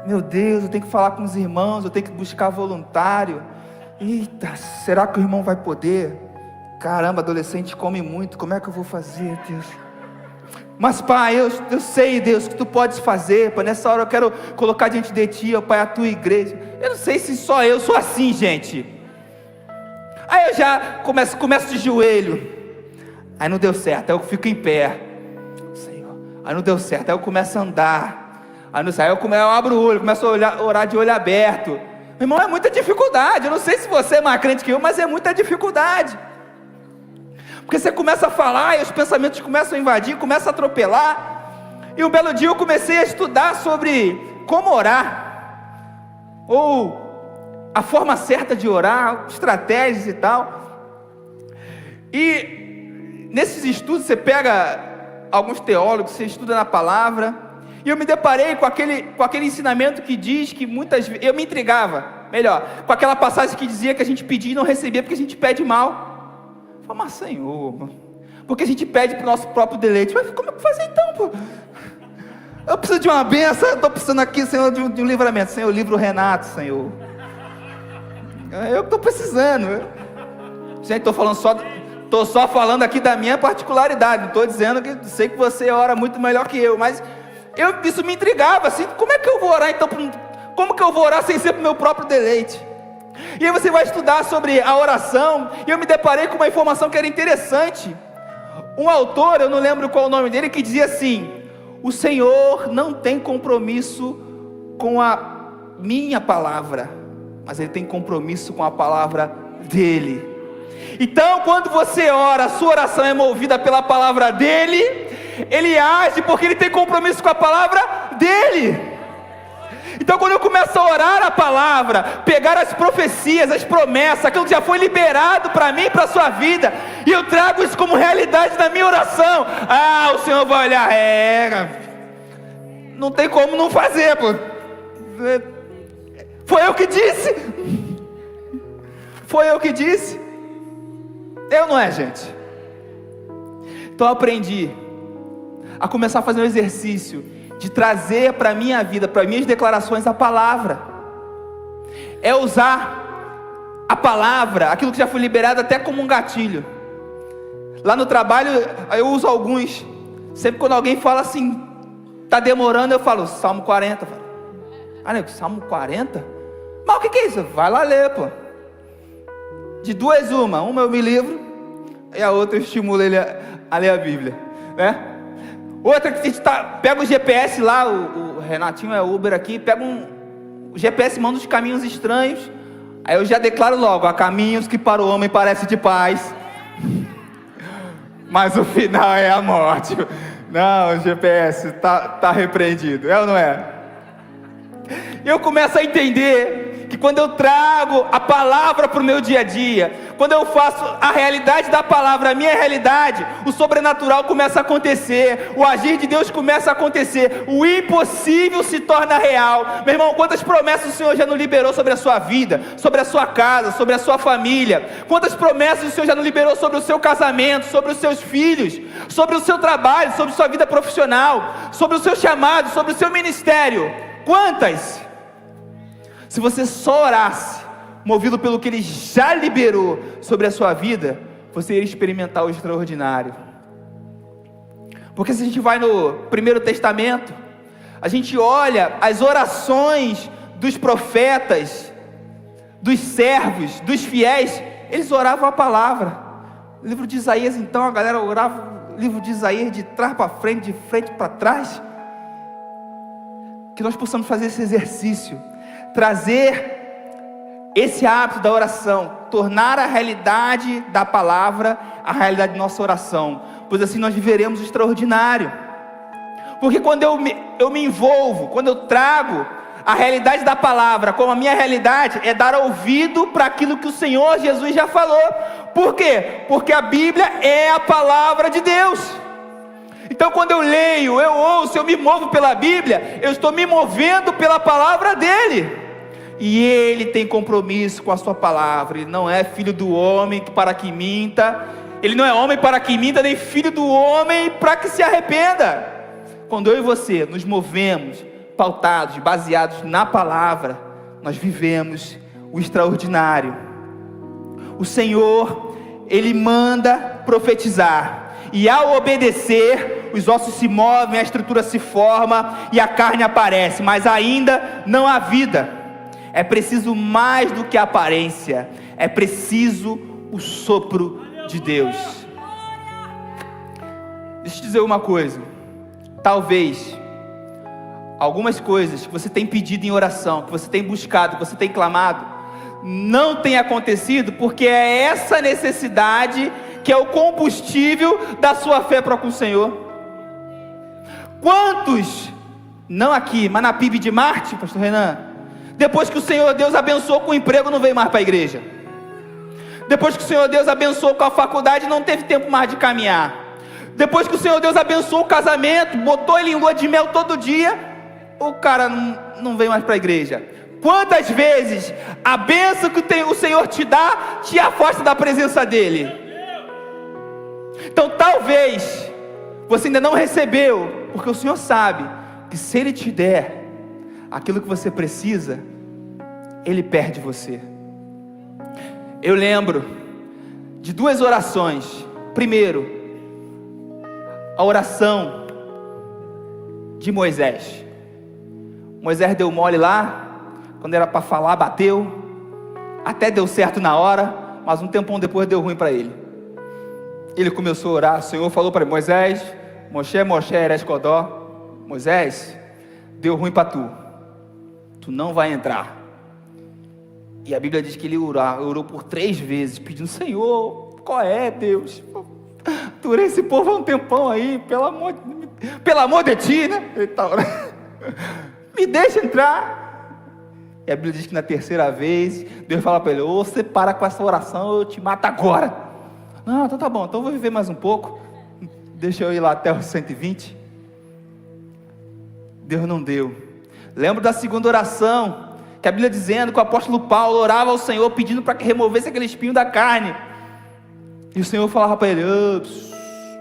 Meu Deus, eu tenho que falar com os irmãos, eu tenho que buscar voluntário. Eita, será que o irmão vai poder? Caramba, adolescente come muito, como é que eu vou fazer, Deus? Mas Pai, eu sei, Deus, que Tu podes fazer, Pai. Nessa hora eu quero colocar diante de Ti, ó Pai, a Tua igreja. Eu não sei se só eu sou assim, gente. Aí eu já começo de joelho. Aí não deu certo, aí eu fico em pé, Senhor. Aí não deu certo, aí eu começo a andar. Aí eu abro o olho, começo a orar de olho aberto. Meu irmão, é muita dificuldade. Eu não sei se você é mais crente que eu, mas é muita dificuldade. Porque você começa a falar e os pensamentos começam a invadir, começam a atropelar. E um belo dia eu comecei a estudar sobre como orar, ou a forma certa de orar, estratégias e tal. E nesses estudos você pega alguns teólogos, você estuda na palavra, e eu me deparei com aquele ensinamento que diz que muitas vezes, eu me intrigava, melhor, com aquela passagem que dizia que a gente pedia e não recebia porque a gente pede mal. Eu falei, mas Senhor, porque a gente pede para o nosso próprio deleite. Mas como é que fazer então, pô? Eu preciso de uma benção, eu estou precisando aqui, Senhor, de um livramento. Senhor, livro Renato, Senhor. Eu estou precisando. Gente, estou só falando aqui da minha particularidade. Não estou dizendo que sei que você ora muito melhor que eu, mas isso me intrigava, assim, como é que eu vou orar então? Como que eu vou orar sem ser para o meu próprio deleite? E aí você vai estudar sobre a oração, e eu me deparei com uma informação que era interessante. Um autor, eu não lembro qual o nome dele, que dizia assim: o Senhor não tem compromisso com a minha palavra, mas Ele tem compromisso com a palavra dEle. Então quando você ora, a sua oração é movida pela palavra dEle, Ele age porque Ele tem compromisso com a palavra dEle. Então quando eu começo a orar a palavra, pegar as profecias, as promessas, aquilo que já foi liberado para mim, para a sua vida, e eu trago isso como realidade na minha oração, o Senhor vai olhar, não tem como não fazer, pô. Foi eu que disse. Foi eu que disse. Eu não é, gente. Então eu aprendi a começar a fazer um exercício de trazer para a minha vida, para minhas declarações, a palavra. É usar a palavra, aquilo que já foi liberado, até como um gatilho. Lá no trabalho eu uso alguns. Sempre quando alguém fala assim, está demorando, eu falo Salmo 40. Nego, Salmo 40? Mas o que é isso? Vai lá ler, pô. De duas uma eu me livro, e a outra eu estimulo ele a ler a Bíblia, né? Outra que a gente pega o GPS lá, o Renatinho é Uber aqui, pega o GPS, manda os caminhos estranhos, aí eu já declaro logo: há caminhos que para o homem parecem de paz, mas o final é a morte. Não, o GPS está repreendido, é ou não é? Eu começo a entender que quando eu trago a palavra para o meu dia a dia, quando eu faço a realidade da palavra a minha realidade, o sobrenatural começa a acontecer, o agir de Deus começa a acontecer, o impossível se torna real. Meu irmão, quantas promessas o Senhor já não liberou sobre a sua vida, sobre a sua casa, sobre a sua família? Quantas promessas o Senhor já não liberou sobre o seu casamento, sobre os seus filhos, sobre o seu trabalho, sobre sua vida profissional, sobre o seu chamado, sobre o seu ministério? Quantas? Se você só orasse, movido pelo que Ele já liberou sobre a sua vida, você iria experimentar o extraordinário. Porque se a gente vai no Primeiro Testamento, a gente olha as orações dos profetas, dos servos, dos fiéis, eles oravam a palavra. O livro de Isaías, então, a galera orava o livro de Isaías de trás para frente, de frente para trás. Que nós possamos fazer esse exercício, trazer esse hábito da oração, tornar a realidade da palavra a realidade de nossa oração, pois assim nós viveremos o extraordinário. Porque quando eu me envolvo, quando eu trago a realidade da palavra como a minha realidade, é dar ouvido para aquilo que o Senhor Jesus já falou. Por quê? Porque a Bíblia é a palavra de Deus. Então quando eu leio, eu ouço, eu me movo pela Bíblia, eu estou me movendo pela palavra dele. E Ele tem compromisso com a sua palavra. Ele não é filho do homem para que minta. Ele não é homem para que minta, nem filho do homem para que se arrependa. Quando eu e você nos movemos, pautados, baseados na palavra, nós vivemos o extraordinário. O Senhor, Ele manda profetizar. E ao obedecer, os ossos se movem, a estrutura se forma e a carne aparece, mas ainda não há vida. É preciso mais do que a aparência, é preciso o sopro de Deus. Deixa eu te dizer uma coisa, talvez algumas coisas que você tem pedido em oração, que você tem buscado, que você tem clamado, não tem acontecido, porque é essa necessidade que é o combustível da sua fé para com o Senhor. Quantos, não aqui, mas na PIB de Marte, pastor Renan, depois que o Senhor Deus abençoou com o emprego, não veio mais para a igreja? Depois que o Senhor Deus abençoou com a faculdade, não teve tempo mais de caminhar? Depois que o Senhor Deus abençoou o casamento, botou ele em lua de mel todo dia, o cara não veio mais para a igreja? Quantas vezes a bênção que o Senhor te dá, te afasta da presença dEle? Então talvez você ainda não recebeu, porque o Senhor sabe que se Ele te der aquilo que você precisa, Ele perde você. Eu lembro de duas orações. Primeiro, a oração de Moisés. Moisés deu mole lá, quando era para falar, bateu, até deu certo na hora, mas um tempão depois deu ruim para ele. Ele começou a orar, o Senhor falou para ele: Moisés, Moshe, Eres Codó, Moisés, deu ruim para tu não vai entrar. E a Bíblia diz que ele orou por 3 vezes, pedindo: Senhor, qual é, Deus? Durei esse povo há um tempão aí, pelo amor de ti, né? Ele tá orando. Me deixa entrar. E a Bíblia diz que na 3ª vez, Deus fala para ele: ou você para com essa oração, eu te mato agora. Não, então tá bom, então eu vou viver mais um pouco, deixa eu ir lá até os 120. Deus não deu. Lembro da segunda oração, que a Bíblia dizendo que o apóstolo Paulo orava ao Senhor, pedindo para que removesse aquele espinho da carne, e o Senhor falava para ele: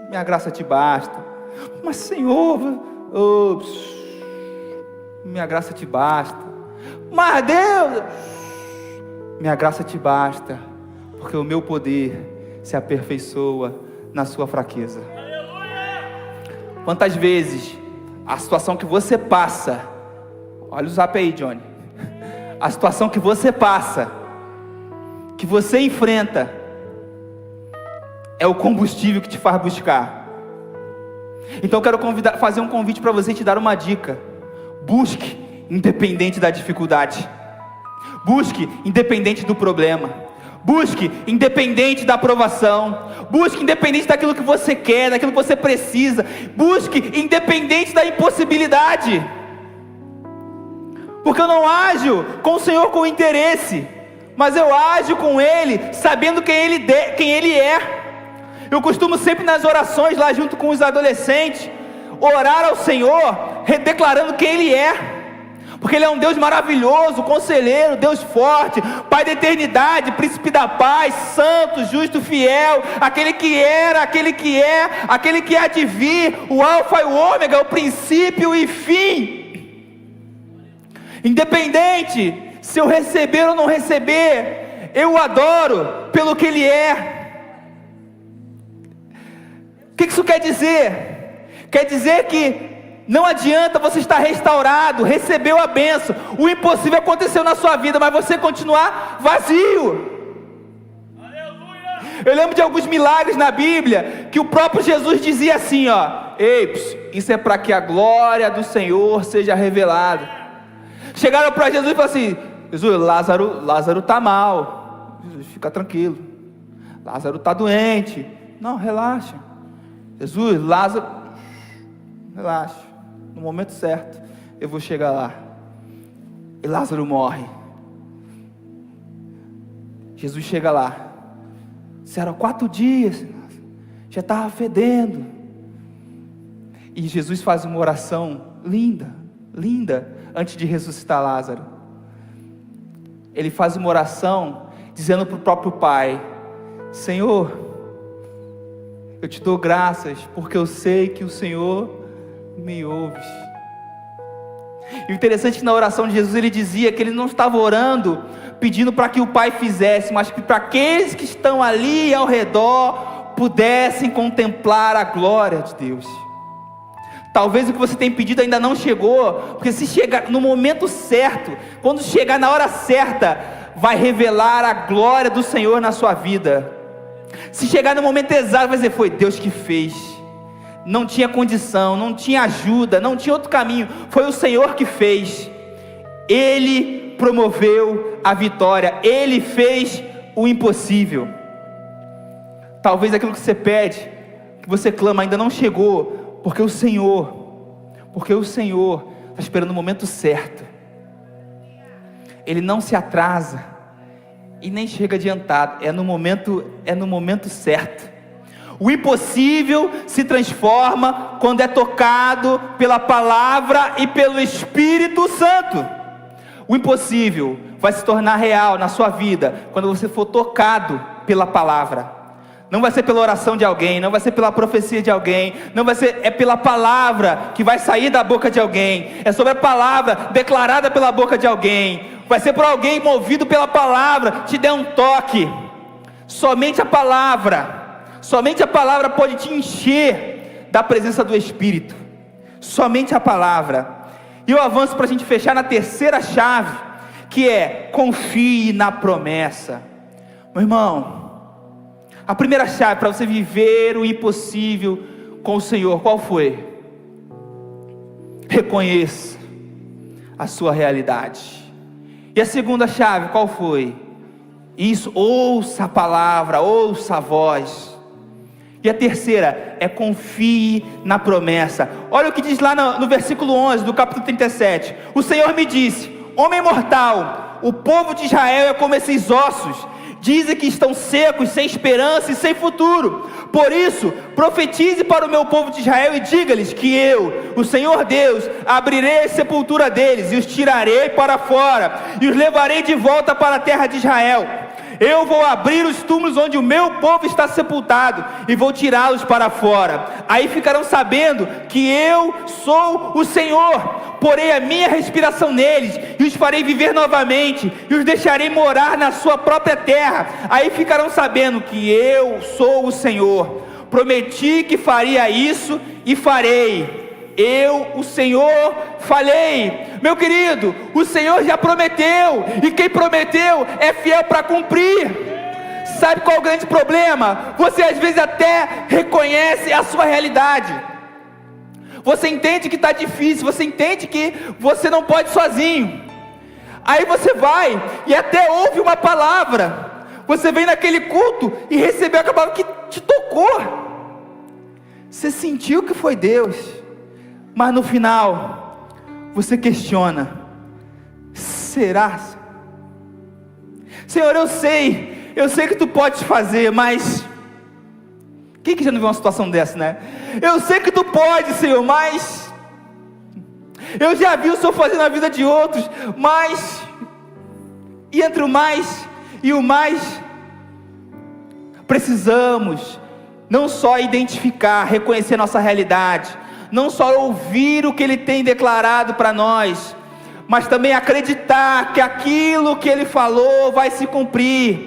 minha graça te basta. Mas Senhor, minha graça te basta. Mas Deus, minha graça te basta, porque o meu poder se aperfeiçoa na sua fraqueza. Quantas vezes a situação que você passa, olha o zap aí, Johnny, a situação que você passa, que você enfrenta, é o combustível que te faz buscar. Então eu quero fazer um convite para você e te dar uma dica: busque independente da dificuldade, busque independente do problema, busque independente da aprovação, busque independente daquilo que você quer, daquilo que você precisa, busque independente da impossibilidade, porque eu não ajo com o Senhor com interesse, mas eu ajo com Ele, sabendo quem Ele é. Eu costumo sempre nas orações, lá junto com os adolescentes, orar ao Senhor, declarando quem Ele é, porque Ele é um Deus maravilhoso, conselheiro, Deus forte, Pai da eternidade, príncipe da paz, santo, justo, fiel, aquele que era, aquele que é, aquele que há de vir, o alfa e o ômega, o princípio e fim. Independente se eu receber ou não receber, eu o adoro pelo que Ele é. O que isso quer dizer? Quer dizer que não adianta você estar restaurado, recebeu a bênção, o impossível aconteceu na sua vida, mas você continuar vazio. Aleluia! Eu lembro de alguns milagres na Bíblia, que o próprio Jesus dizia assim, ei, isso é para que a glória do Senhor seja revelada. Chegaram para Jesus e falaram assim, Jesus, Lázaro está mal. Jesus, fica tranquilo, Lázaro está doente. Não, relaxa. Jesus, Lázaro, relaxa, no momento certo eu vou chegar lá. E Lázaro morre. Jesus chega lá. Disseram 4 dias, já estava fedendo. E Jesus faz uma oração linda, antes de ressuscitar Lázaro. Ele faz uma oração dizendo para o próprio Pai: Senhor, eu te dou graças, porque eu sei que o Senhor me ouve. E o interessante é que na oração de Jesus ele dizia que ele não estava orando pedindo para que o Pai fizesse, mas que para aqueles que estão ali ao redor pudessem contemplar a glória de Deus. Talvez o que você tem pedido ainda não chegou, porque se chegar no momento certo, quando chegar na hora certa, vai revelar a glória do Senhor na sua vida. Se chegar no momento exato, vai dizer, foi Deus que fez. Não tinha condição, não tinha ajuda, não tinha outro caminho, foi o Senhor que fez. Ele promoveu a vitória, Ele fez o impossível. Talvez aquilo que você pede, que você clama, ainda não chegou, porque o Senhor está esperando o momento certo. Ele não se atrasa e nem chega adiantado, é no momento certo. O impossível se transforma quando é tocado pela palavra e pelo Espírito Santo. O impossível vai se tornar real na sua vida quando você for tocado pela palavra. Não vai ser pela oração de alguém, não vai ser pela profecia de alguém, não vai ser, é pela palavra que vai sair da boca de alguém, é sobre a palavra declarada pela boca de alguém, vai ser por alguém movido pela palavra, te der um toque. Somente a palavra pode te encher da presença do Espírito, somente a palavra. E eu avanço para a gente fechar na terceira chave, que é, confie na promessa. Meu irmão, a primeira chave para você viver o impossível com o Senhor, qual foi? Reconheça a sua realidade. E a segunda chave, qual foi? Isso, ouça a palavra, ouça a voz. E a terceira é confie na promessa. Olha o que diz lá no versículo 11 do capítulo 37. O Senhor me disse: homem mortal, o povo de Israel é como esses ossos. Dizem que estão secos, sem esperança e sem futuro. Por isso, profetize para o meu povo de Israel e diga-lhes que eu, o Senhor Deus, abrirei a sepultura deles e os tirarei para fora e os levarei de volta para a terra de Israel. Eu vou abrir os túmulos onde o meu povo está sepultado e vou tirá-los para fora. Aí ficarão sabendo que eu sou o Senhor. Porei a minha respiração neles e os farei viver novamente e os deixarei morar na sua própria terra. Aí ficarão sabendo que eu sou o Senhor. Prometi que faria isso e farei. Eu, o Senhor, falei. Meu querido, o Senhor já prometeu, e quem prometeu é fiel para cumprir. Sabe qual é o grande problema? Você às vezes até reconhece a sua realidade, você entende que está difícil, você entende que você não pode sozinho. Aí você vai e até ouve uma palavra, você vem naquele culto e recebeu a palavra que te tocou, você sentiu que foi Deus, mas no final, você questiona: será? Senhor, eu sei que tu podes fazer, mas quem que já não viu uma situação dessa, né? Eu sei que tu pode, Senhor, mas eu já vi o Senhor fazer na vida de outros, mas, e entre o mais e o mais, precisamos não só identificar, reconhecer nossa realidade, não só ouvir o que Ele tem declarado para nós, mas também acreditar que aquilo que Ele falou vai se cumprir,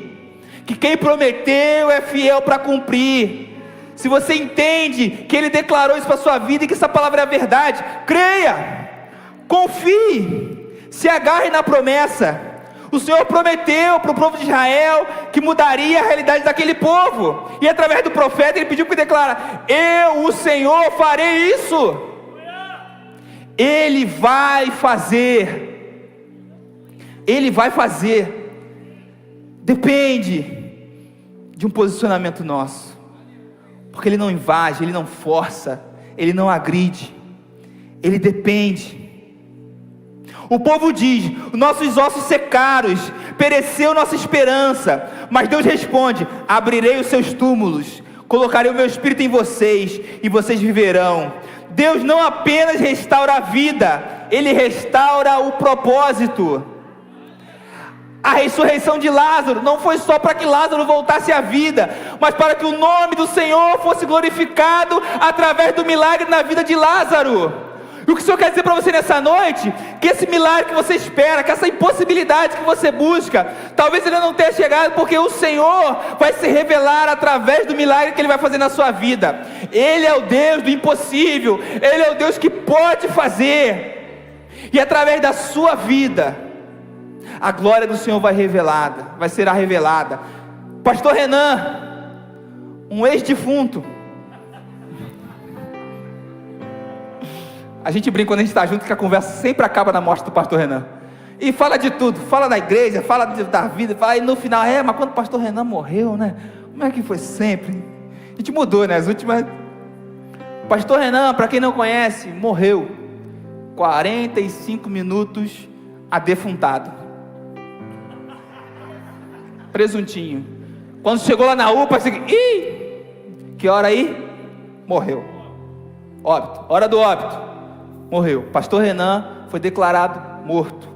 que quem prometeu é fiel para cumprir. Se você entende que Ele declarou isso para a sua vida e que essa palavra é a verdade, creia, confie, se agarre na promessa. O Senhor prometeu para o povo de Israel que mudaria a realidade daquele povo, e através do profeta Ele pediu que declara: eu, o Senhor, farei isso. Ele vai fazer, Ele vai fazer. Depende de um posicionamento nosso, porque Ele não invade, Ele não força, Ele não agride, Ele depende. O povo diz: nossos ossos secaram, pereceu nossa esperança. Mas Deus responde: abrirei os seus túmulos, colocarei o meu espírito em vocês, e vocês viverão. Deus não apenas restaura a vida, Ele restaura o propósito. A ressurreição de Lázaro não foi só para que Lázaro voltasse à vida, mas para que o nome do Senhor fosse glorificado através do milagre na vida de Lázaro. E o que o Senhor quer dizer para você nessa noite? Que esse milagre que você espera, que essa impossibilidade que você busca, talvez ele não tenha chegado, porque o Senhor vai se revelar através do milagre que Ele vai fazer na sua vida. Ele é o Deus do impossível, Ele é o Deus que pode fazer, e através da sua vida, a glória do Senhor vai ser revelada. Pastor Renan, um ex-defunto, a gente brinca quando a gente está junto que a conversa sempre acaba na morte do pastor Renan, e fala de tudo, fala da igreja, fala da vida, e no final, mas quando o pastor Renan morreu, né, como é que foi sempre? A gente mudou, né, as últimas. Pastor Renan, para quem não conhece, morreu 45 minutos adefuntado, presuntinho. Quando chegou lá na UPA, assim, que hora aí? Morreu. Óbito, hora do óbito, morreu. Pastor Renan foi declarado morto.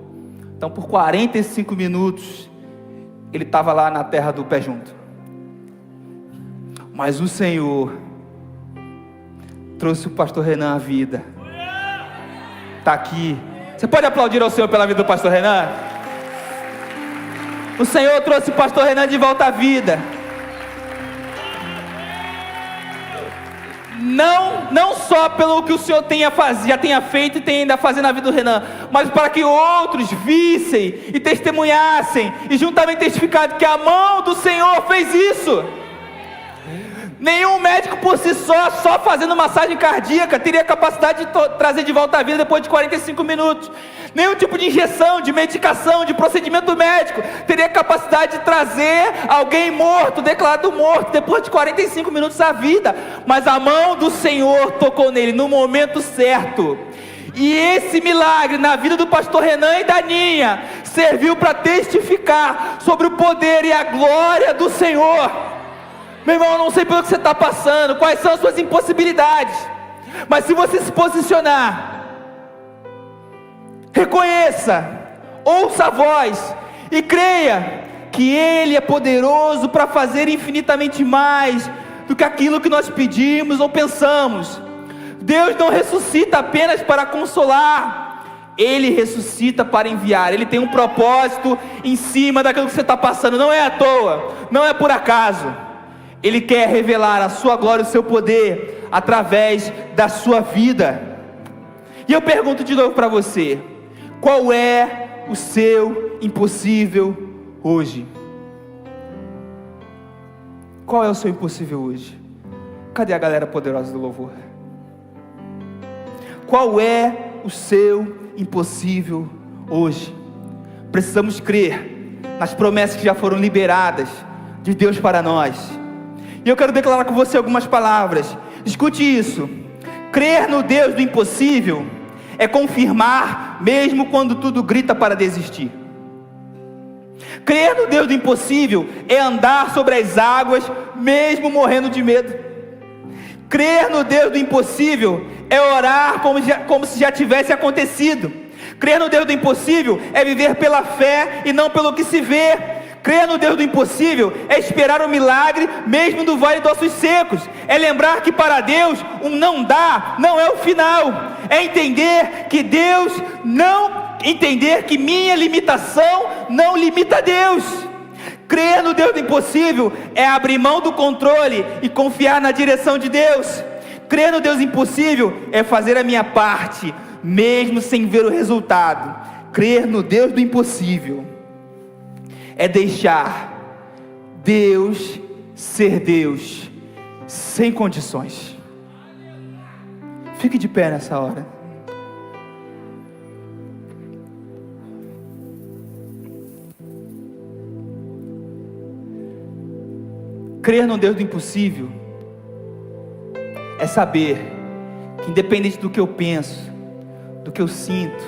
Então por 45 minutos ele estava lá na terra do pé junto. Mas o Senhor trouxe o pastor Renan à vida. Está aqui. Você pode aplaudir ao Senhor pela vida do pastor Renan? O Senhor trouxe o pastor Renan de volta à vida. Não só pelo que o Senhor já tenha feito e tem ainda a fazer na vida do Renan, mas para que outros vissem e testemunhassem e juntamente testificassem que a mão do Senhor fez isso. Nenhum médico por si só fazendo massagem cardíaca teria capacidade de trazer de volta à vida depois de 45 minutos. Nenhum tipo de injeção, de medicação, de procedimento médico teria capacidade de trazer alguém morto, declarado morto, depois de 45 minutos à vida. Mas a mão do Senhor tocou nele no momento certo. E esse milagre na vida do pastor Renan e da Ninha serviu para testificar sobre o poder e a glória do Senhor. Meu irmão, eu não sei pelo que você está passando, quais são as suas impossibilidades, mas se você se posicionar, reconheça, ouça a voz e creia que Ele é poderoso para fazer infinitamente mais do que aquilo que nós pedimos ou pensamos. Deus não ressuscita apenas para consolar, Ele ressuscita para enviar. Ele tem um propósito em cima daquilo que você está passando, não é à toa, não é por acaso. Ele quer revelar a sua glória e o seu poder através da sua vida. E eu pergunto de novo para você: qual é o seu impossível hoje? Qual é o seu impossível hoje? Cadê a galera poderosa do louvor? Qual é o seu impossível hoje? Precisamos crer nas promessas que já foram liberadas de Deus para nós. E eu quero declarar com você algumas palavras. Escute isso: crer no Deus do impossível é confirmar mesmo quando tudo grita para desistir. Crer no Deus do impossível é andar sobre as águas, mesmo morrendo de medo. Crer no Deus do impossível é orar como se já tivesse acontecido. Crer no Deus do impossível é viver pela fé e não pelo que se vê. Crer no Deus do impossível é esperar o milagre mesmo no vale de ossos secos. É lembrar que para Deus um não dá não é o final. É entender que minha limitação não limita Deus. Crer no Deus do impossível é abrir mão do controle e confiar na direção de Deus. Crer no Deus impossível é fazer a minha parte, mesmo sem ver o resultado. Crer no Deus do impossível é deixar Deus ser Deus, sem condições. Fique de pé nessa hora. Crer no Deus do impossível é saber que, independente do que eu penso, do que eu sinto,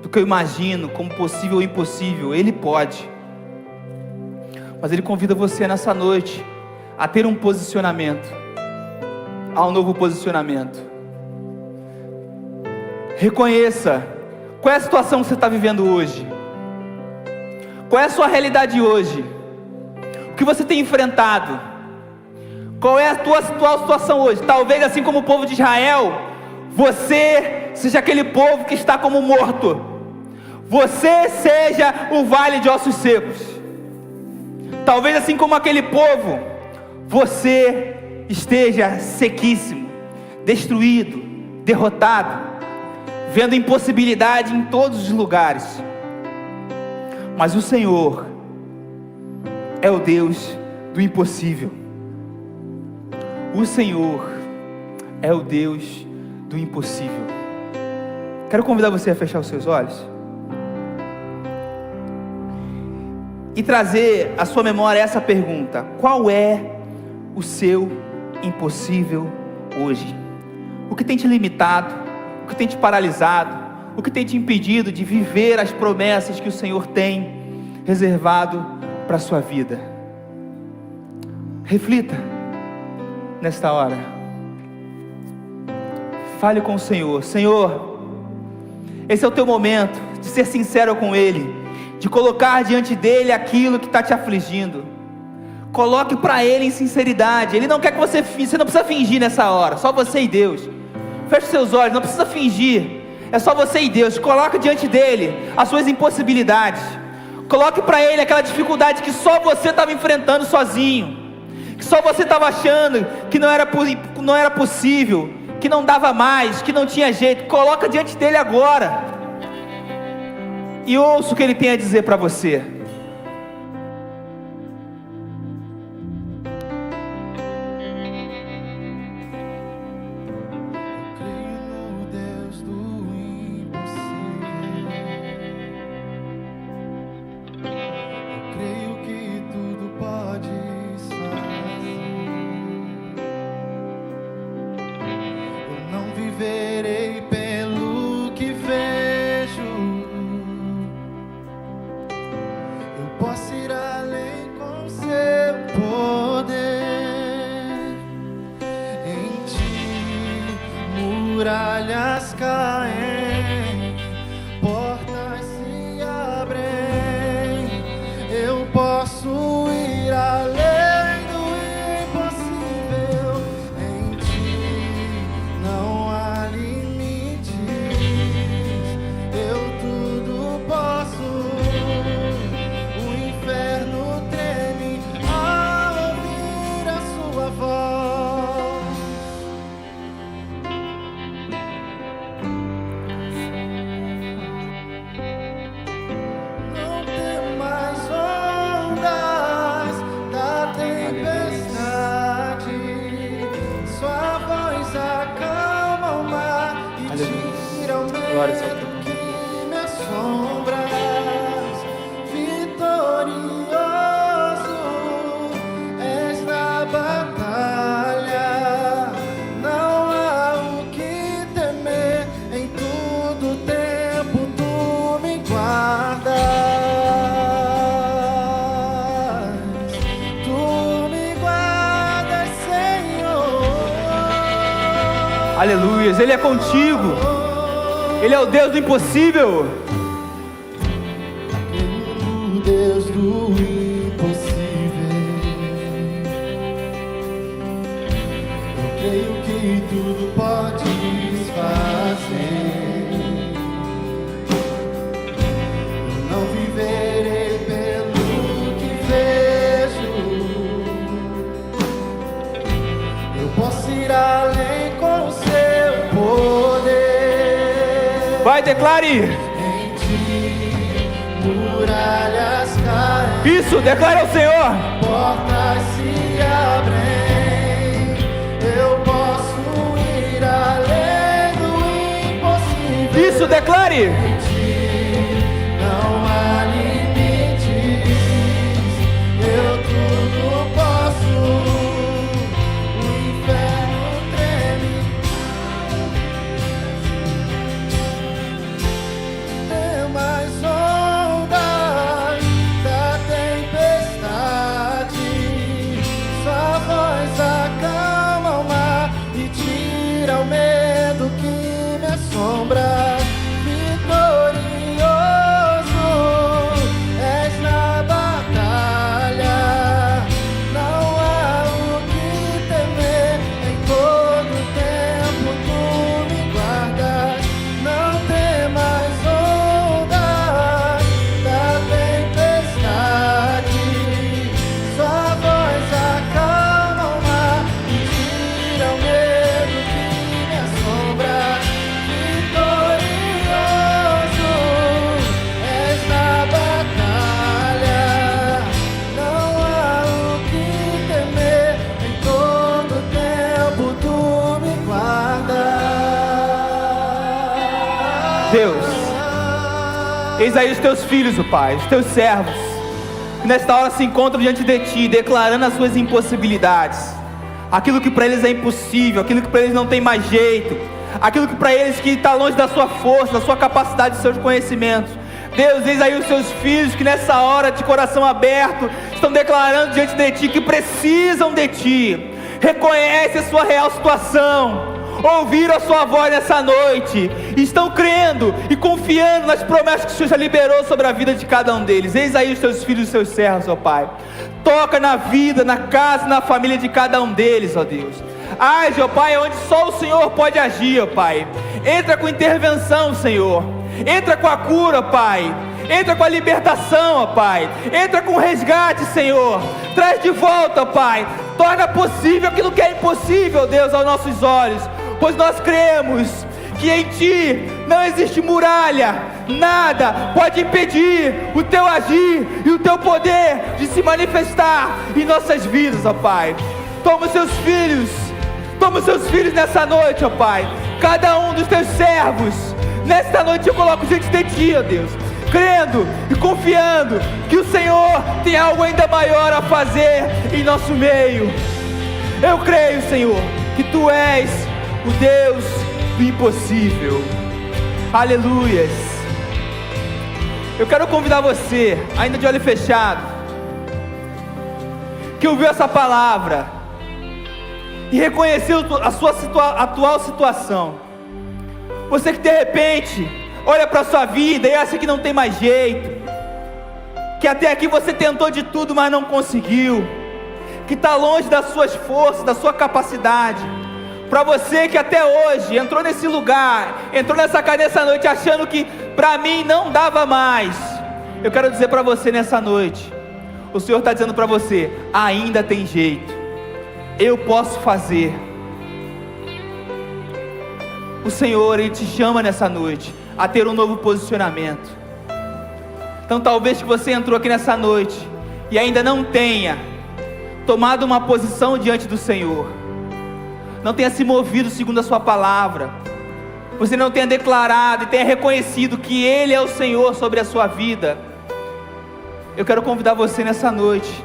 do que eu imagino como possível ou impossível, Ele pode. Mas Ele convida você nessa noite a ter um posicionamento, a um novo posicionamento. Reconheça qual é a situação que você está vivendo hoje, qual é a sua realidade hoje, o que você tem enfrentado, qual é a tua atual situação hoje. Talvez, assim como o povo de Israel, você seja aquele povo que está como morto, você seja o vale de ossos secos. Talvez, assim como aquele povo, você esteja sequíssimo, destruído, derrotado, vendo impossibilidade em todos os lugares. Mas o Senhor é o Deus do impossível. O Senhor é o Deus do impossível. Quero convidar você a fechar os seus olhos e trazer à sua memória essa pergunta: qual é o seu impossível hoje? O que tem te limitado? O que tem te paralisado? O que tem te impedido de viver as promessas que o Senhor tem reservado para a sua vida? Reflita nesta hora. Fale com o Senhor. Senhor, esse é o teu momento de ser sincero com Ele, de colocar diante dEle aquilo que está te afligindo. Coloque para Ele em sinceridade. Ele não quer que você não precisa fingir nessa hora, só você e Deus. Feche seus olhos, não precisa fingir, é só você e Deus. Coloque diante dEle as suas impossibilidades. Coloque para Ele aquela dificuldade que só você estava enfrentando sozinho, que só você estava achando que não era possível, que não dava mais, que não tinha jeito. Coloca diante dEle agora e ouça o que Ele tem a dizer para você. Verei pelo que vejo, eu posso ir além com seu poder. Em ti muralhas caem, portas se abrem, eu posso ir além. Glória ao Senhor. Que me assombras, vitorioso és na batalha, não há o que temer, em todo tempo tu me guardas. Aleluias, Ele é contigo. Ele é o Deus do impossível. O Deus do impossível. Eu creio que tudo podes fazer. Eu não viverei pelo que vejo. Eu posso ir além com o seu poder. Vai, declare. Em ti, muralhas caem. Isso, declare ao Senhor. Portas se abrem. Eu posso ir além do impossível. Isso, declare. Em ti não há limites. Eu tudo posso. O inferno treme. Tem mais ondas da tempestade. Sua voz acalma o mar e tira o medo que me assombra. Vitorioso és na batalha. Não há o que temer. Em todo tempo tu me guardas. Não temas ondas da tempestade. Sua voz acalma o mar e tira o medo que me assombra. Vitorioso és na batalha. Não há o que temer. Em todo tempo tu me guardas. Deus, eis aí os teus filhos, ó Pai, os teus servos, que nesta hora se encontram diante de Ti, declarando as suas impossibilidades, aquilo que para eles é impossível, aquilo que para eles não tem mais jeito, aquilo que para eles que está longe da sua força, da sua capacidade, dos seus conhecimentos. Deus, eis aí os seus filhos que nessa hora, de coração aberto, estão declarando diante de Ti que precisam de Ti. Reconhece a sua real situação, ouviram a sua voz nessa noite, e estão crendo e confiando nas promessas que o Senhor já liberou sobre a vida de cada um deles. Eis aí os teus filhos e os seus servos, ó Pai. Toca na vida, na casa, na família de cada um deles, ó Deus. Age, ó Pai, onde só o Senhor pode agir, ó Pai. Entra com intervenção, Senhor. Entra com a cura, Pai. Entra com a libertação, ó Pai. Entra com o resgate, Senhor. Traz de volta, ó Pai. Torna possível aquilo que é impossível, Deus, aos nossos olhos. Pois nós cremos que em Ti não existe muralha. Nada pode impedir o Teu agir e o Teu poder de se manifestar em nossas vidas, ó Pai. Toma os Seus filhos. Toma os Seus filhos nessa noite, ó Pai. Cada um dos Teus servos. Nesta noite eu coloco diante de Ti, ó Deus, crendo e confiando que o Senhor tem algo ainda maior a fazer em nosso meio. Eu creio, Senhor, que Tu és o Deus do impossível. Aleluias. Eu quero convidar você, ainda de olho fechado, que ouviu essa palavra e reconheceu a sua atual situação. Você que de repente olha para a sua vida e acha que não tem mais jeito, que até aqui você tentou de tudo, mas não conseguiu, que está longe das suas forças, da sua capacidade. Para você que até hoje entrou nesse lugar, entrou nessa cadeia essa noite achando que para mim não dava mais, eu quero dizer para você nessa noite, o Senhor está dizendo para você: ainda tem jeito, eu posso fazer. O Senhor, Ele te chama nessa noite a ter um novo posicionamento. Então talvez que você entrou aqui nessa noite e ainda não tenha tomado uma posição diante do Senhor, não tenha se movido segundo a sua palavra, você não tenha declarado e tenha reconhecido que Ele é o Senhor sobre a sua vida. Eu quero convidar você nessa noite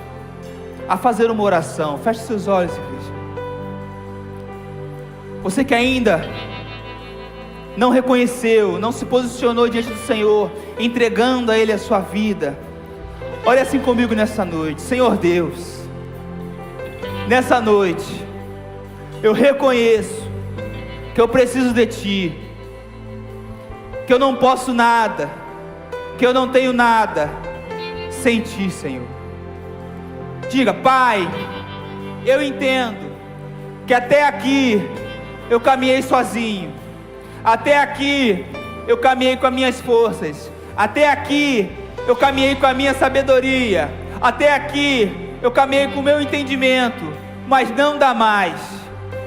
a fazer uma oração. Feche seus olhos, igreja. Você que ainda não reconheceu, não se posicionou diante do Senhor, entregando a Ele a sua vida, olha assim comigo nessa noite. Senhor Deus, nessa noite eu reconheço que eu preciso de Ti, que eu não posso nada, que eu não tenho nada sem Ti, Senhor. Diga: Pai, eu entendo que até aqui eu caminhei sozinho, até aqui eu caminhei com as minhas forças, até aqui eu caminhei com a minha sabedoria, até aqui eu caminhei com o meu entendimento, mas não dá mais.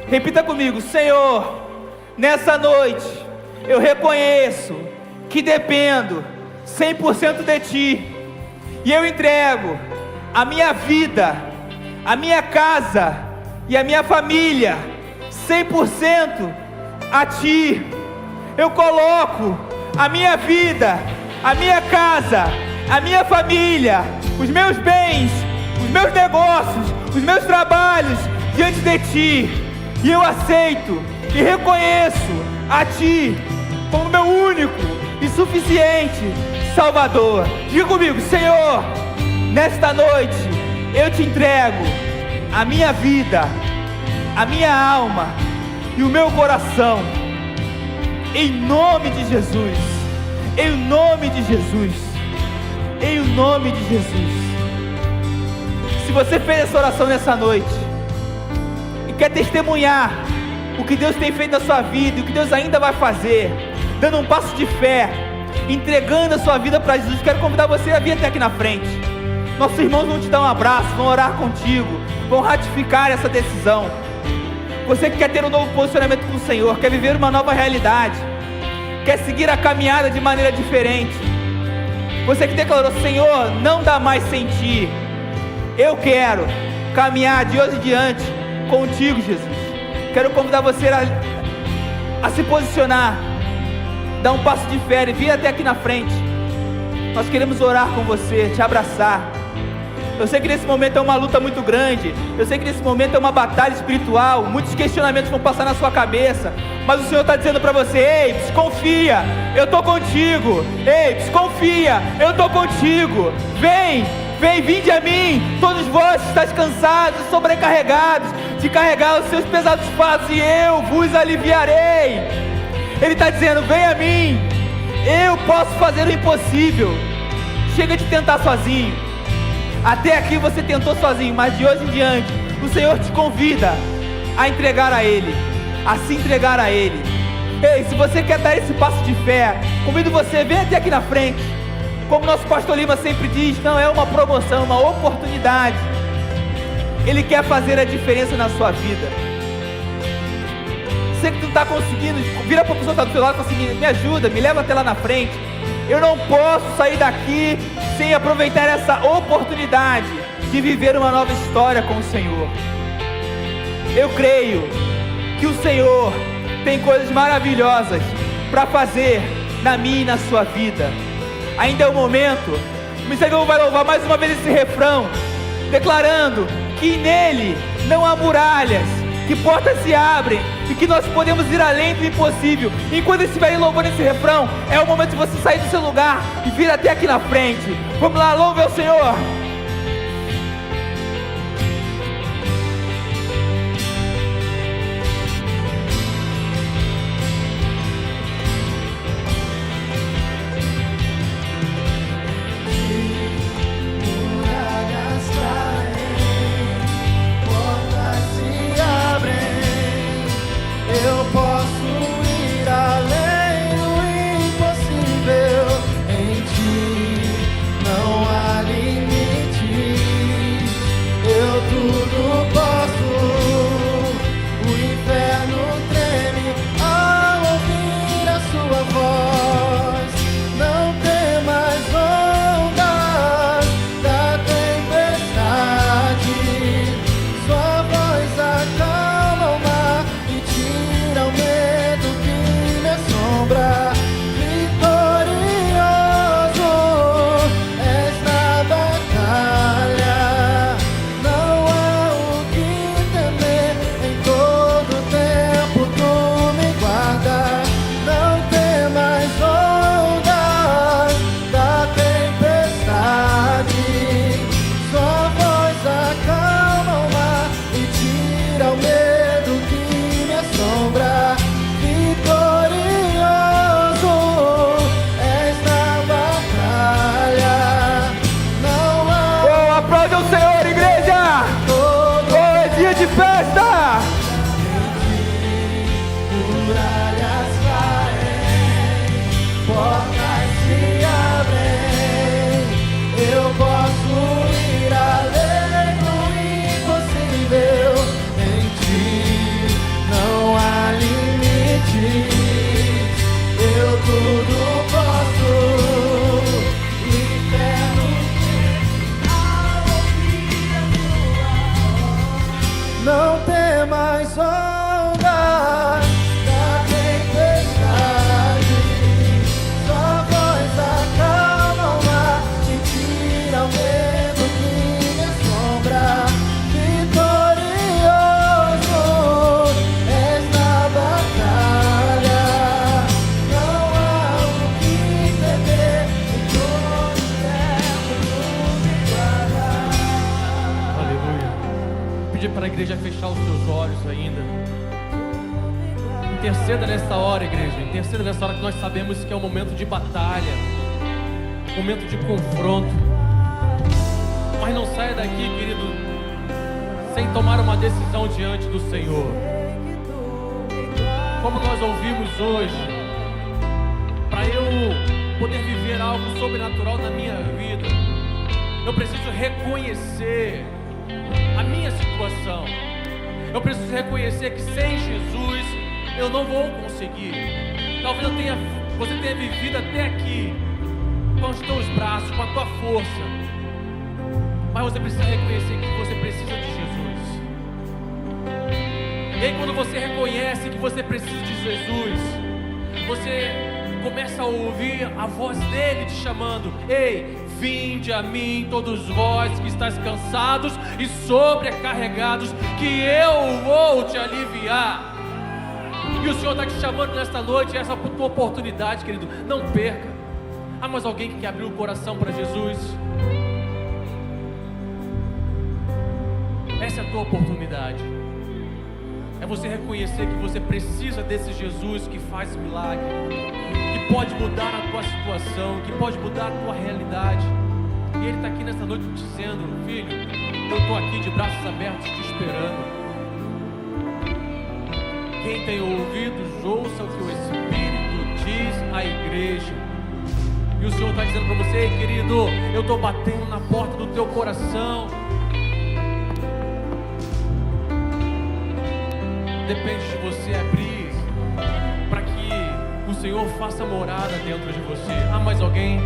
Repita comigo: Senhor, nessa noite eu reconheço que dependo 100% de Ti, e eu entrego a minha vida, a minha casa e a minha família 100% a Ti. Eu coloco a minha vida, a minha casa, a minha família, os meus bens, os meus negócios, os meus trabalhos diante de Ti, e eu aceito e reconheço a Ti como meu único e suficiente Salvador. Diga comigo: Senhor, nesta noite eu Te entrego a minha vida, a minha alma e o meu coração, em nome de Jesus, em nome de Jesus, em nome de Jesus. Se você fez essa oração nessa noite e quer testemunhar o que Deus tem feito na sua vida e o que Deus ainda vai fazer, dando um passo de fé, entregando a sua vida para Jesus, quero convidar você a vir até aqui na frente. Nossos irmãos vão te dar um abraço, vão orar contigo, vão ratificar essa decisão. Você que quer ter um novo posicionamento com o Senhor, quer viver uma nova realidade, quer seguir a caminhada de maneira diferente, você que declarou: Senhor, não dá mais sem Ti, eu caminhar de hoje em diante contigo, Jesus. Quero convidar você a se posicionar, dar um passo de fé e vir até aqui na frente. Nós queremos orar com você, te abraçar. Eu sei que nesse momento é uma luta muito grande, eu sei que nesse momento é uma batalha espiritual, muitos questionamentos vão passar na sua cabeça, mas o Senhor está dizendo para você: ei, desconfia, eu estou contigo. Ei, desconfia, eu estou contigo. Vinde a mim, todos vós que estáis cansados, sobrecarregados, de carregar os seus pesados fardos, e eu vos aliviarei. Ele está dizendo: vem a mim, eu posso fazer o impossível. Chega de tentar sozinho. Até aqui você tentou sozinho, mas de hoje em diante o Senhor te convida a entregar a Ele, a se entregar a Ele. Ei, se você quer dar esse passo de fé, convido você, vem até aqui na frente. Como nosso pastor Lima sempre diz, não é uma promoção, é uma oportunidade. Ele quer fazer a diferença na sua vida. Você que não está conseguindo, vira para a pessoa que está do seu lado e fala assim: me ajuda, me leva até lá na frente. Eu não posso sair daqui sem aproveitar essa oportunidade de viver uma nova história com o Senhor. Eu creio que o Senhor tem coisas maravilhosas para fazer na minha e na sua vida. Ainda é o momento. O Ministério vai louvar mais uma vez esse refrão, declarando que nele não há muralhas, que portas se abrem e que nós podemos ir além do impossível. Enquanto estiver louvando esse refrão, é o momento de você sair do seu lugar e vir até aqui na frente. Vamos lá, louve ao Senhor. Eu posso ir além do impossível. Em Ti não há limite. Interceda nessa hora, igreja. Interceda nessa hora que nós sabemos que é um momento de batalha, um momento de confronto. Mas não saia daqui, querido, sem tomar uma decisão diante do Senhor. Como nós ouvimos hoje, para eu poder viver algo sobrenatural na minha vida, eu preciso reconhecer a minha situação. Eu preciso reconhecer que sem Jesus eu não vou conseguir. Talvez você tenha vivido até aqui com os teus braços, com a tua força, mas você precisa reconhecer que você precisa de Jesus. E aí, quando você reconhece que você precisa de Jesus, você começa a ouvir a voz dele te chamando: ei, vinde a mim todos vós que estáis cansados e sobrecarregados, que eu vou te aliviar. E o Senhor está te chamando nesta noite, essa é a tua oportunidade, querido, não perca. Há mais alguém que quer abrir o coração para Jesus? Essa é a tua oportunidade. É você reconhecer que você precisa desse Jesus que faz milagre, que pode mudar a tua situação, que pode mudar a tua realidade. E Ele está aqui nessa noite te dizendo: filho, eu estou aqui de braços abertos te esperando. Quem tem ouvidos, ouça o que o Espírito diz à igreja. E o Senhor está dizendo para você: querido, eu estou batendo na porta do teu coração. Depende de você abrir para que o Senhor faça morada dentro de você. Há mais alguém?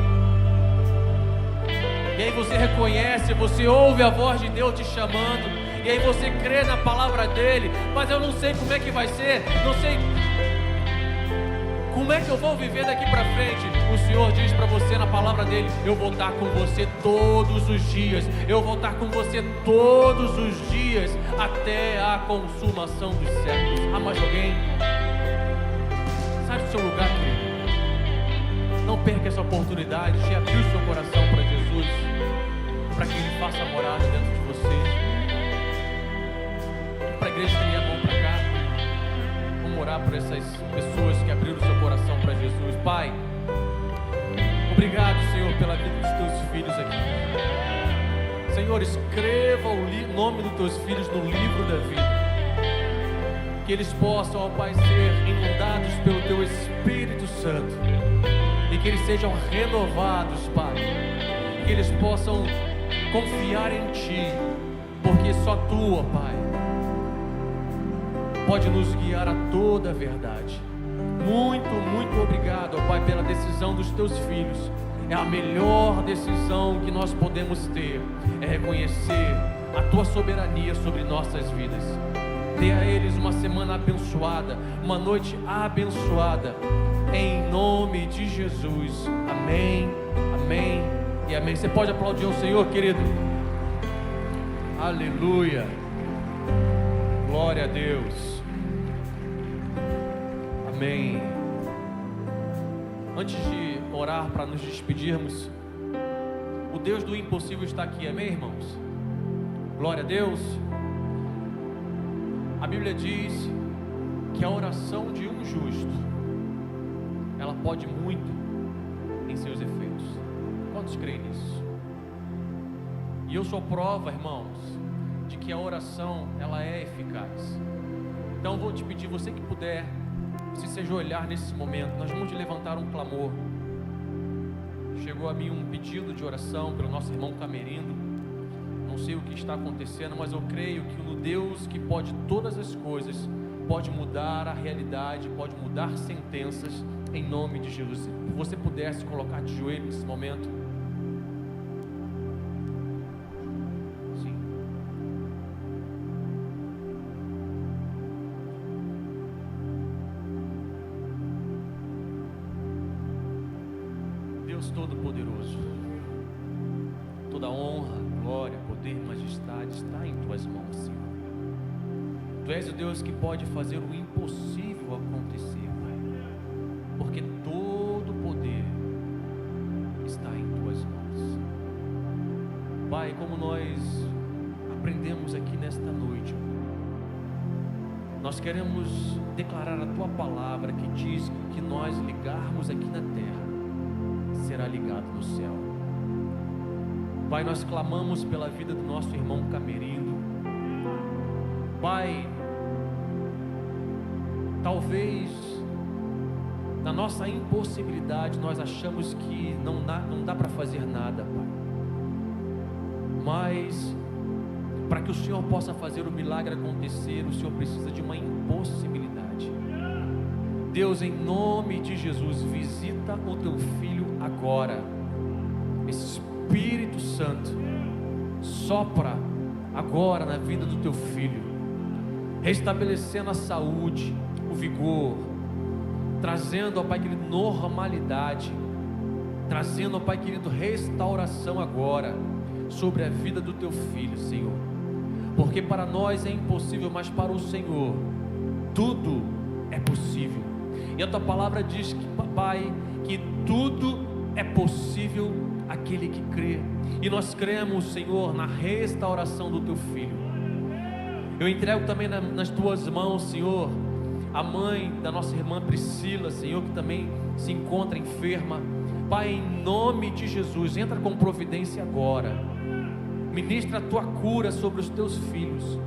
E aí você reconhece, você ouve a voz de Deus te chamando, e aí você crê na palavra dele. Mas eu não sei como é que vai ser, não sei como é que eu vou viver daqui para frente. O Senhor diz para você na palavra dele: eu vou estar com você todos os dias, eu vou estar com você todos os dias, até a consumação dos séculos. Há mais alguém? Sai do seu lugar, querido. Não perca essa oportunidade de abrir o seu coração para Jesus, para que Ele faça morada dentro de você. Para a igreja estender a mão para cá. Vamos orar por essas pessoas que abriram o seu coração para Jesus. Pai, obrigado, Senhor, pela vida dos teus filhos aqui. Senhor, escreva o nome dos teus filhos no livro da vida. Que eles possam, ó Pai, ser inundados pelo teu Espírito Santo. E que eles sejam renovados, Pai. Que eles possam confiar em Ti, porque só Tu, ó Pai, pode nos guiar a toda a verdade. Muito, muito obrigado, ó Pai, pela decisão dos Teus filhos. É a melhor decisão que nós podemos ter, é reconhecer a Tua soberania sobre nossas vidas. Dê a eles uma semana abençoada, uma noite abençoada, em nome de Jesus. Amém, amém e amém. Você pode aplaudir o Senhor, querido? Aleluia, glória a Deus. Amém. Antes de orar para nos despedirmos, o Deus do impossível está aqui, amém, irmãos? Glória a Deus. A Bíblia diz que a oração de um justo, ela pode muito em seus efeitos. Quantos creem nisso? E eu sou prova, irmãos, de que a oração, ela é eficaz. Então eu vou te pedir, você que puder, se se ajoelhar nesse momento, nós vamos levantar um clamor. Chegou a mim um pedido de oração pelo nosso irmão Camerindo. Não sei o que está acontecendo, mas eu creio que o Deus que pode todas as coisas, pode mudar a realidade, pode mudar sentenças, em nome de Jesus. Se você pudesse colocar de joelho nesse momento. Sim. Deus Todo-Poderoso, toda honra, glória, poder, majestade está em Tuas mãos, Senhor. Tu és o Deus que pode fazer o impossível acontecer, Pai, porque todo o poder está em Tuas mãos. Pai, como nós aprendemos aqui nesta noite, nós queremos declarar a Tua palavra que diz que nós ligarmos aqui na terra, será ligado no céu. Pai, nós clamamos pela vida do nosso irmão Camerindo. Pai, talvez na nossa impossibilidade nós achamos que não dá para fazer nada, Pai. Mas para que o Senhor possa fazer o milagre acontecer, o Senhor precisa de uma impossibilidade. Deus, em nome de Jesus, visita o Teu filho agora. Espírito Santo, sopra agora na vida do Teu filho, restabelecendo a saúde, o vigor, trazendo, ó Pai querido, normalidade, trazendo, ó Pai querido, restauração agora sobre a vida do Teu filho, Senhor. Porque para nós é impossível, mas para o Senhor tudo é possível. E a Tua palavra diz que, Pai, que tudo é possível aquele que crê. E nós cremos, Senhor, na restauração do Teu filho. Eu entrego também nas Tuas mãos, Senhor, a mãe da nossa irmã Priscila, Senhor, que também se encontra enferma. Pai, em nome de Jesus, entra com providência agora. Ministra a Tua cura sobre os Teus filhos.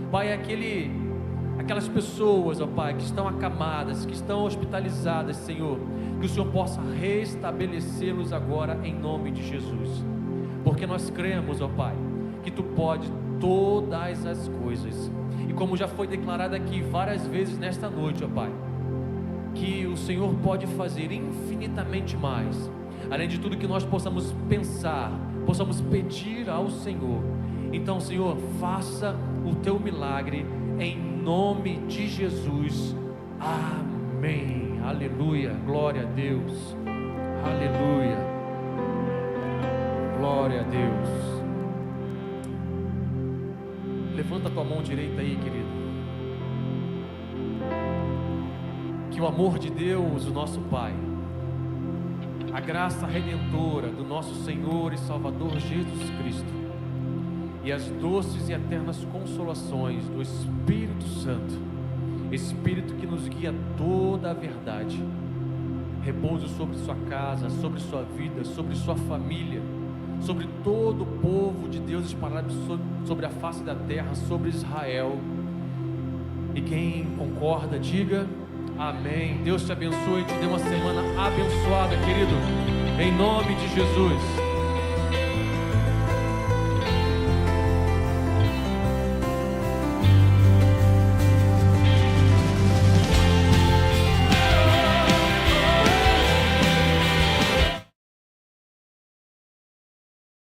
Pai, aquelas pessoas, ó Pai, que estão acamadas, que estão hospitalizadas, Senhor, que o Senhor possa restabelecê-los agora em nome de Jesus. Porque nós cremos, ó Pai, que Tu podes todas as coisas. E como já foi declarado aqui várias vezes nesta noite, ó Pai, que o Senhor pode fazer infinitamente mais, além de tudo que nós possamos pensar, possamos pedir ao Senhor. Então, Senhor, faça o Teu milagre em nome de Jesus. Amém. Aleluia. Glória a Deus. Aleluia. Glória a Deus. Levanta a tua mão direita aí, querido. Que o amor de Deus, o nosso Pai, a graça redentora do nosso Senhor e Salvador Jesus Cristo e as doces e eternas consolações do Espírito Santo, Espírito que nos guia toda a verdade, repouse sobre sua casa, sobre sua vida, sobre sua família, sobre todo o povo de Deus espalhado sobre a face da terra, sobre Israel. E quem concorda, diga amém. Deus te abençoe e te dê uma semana abençoada, querido, em nome de Jesus.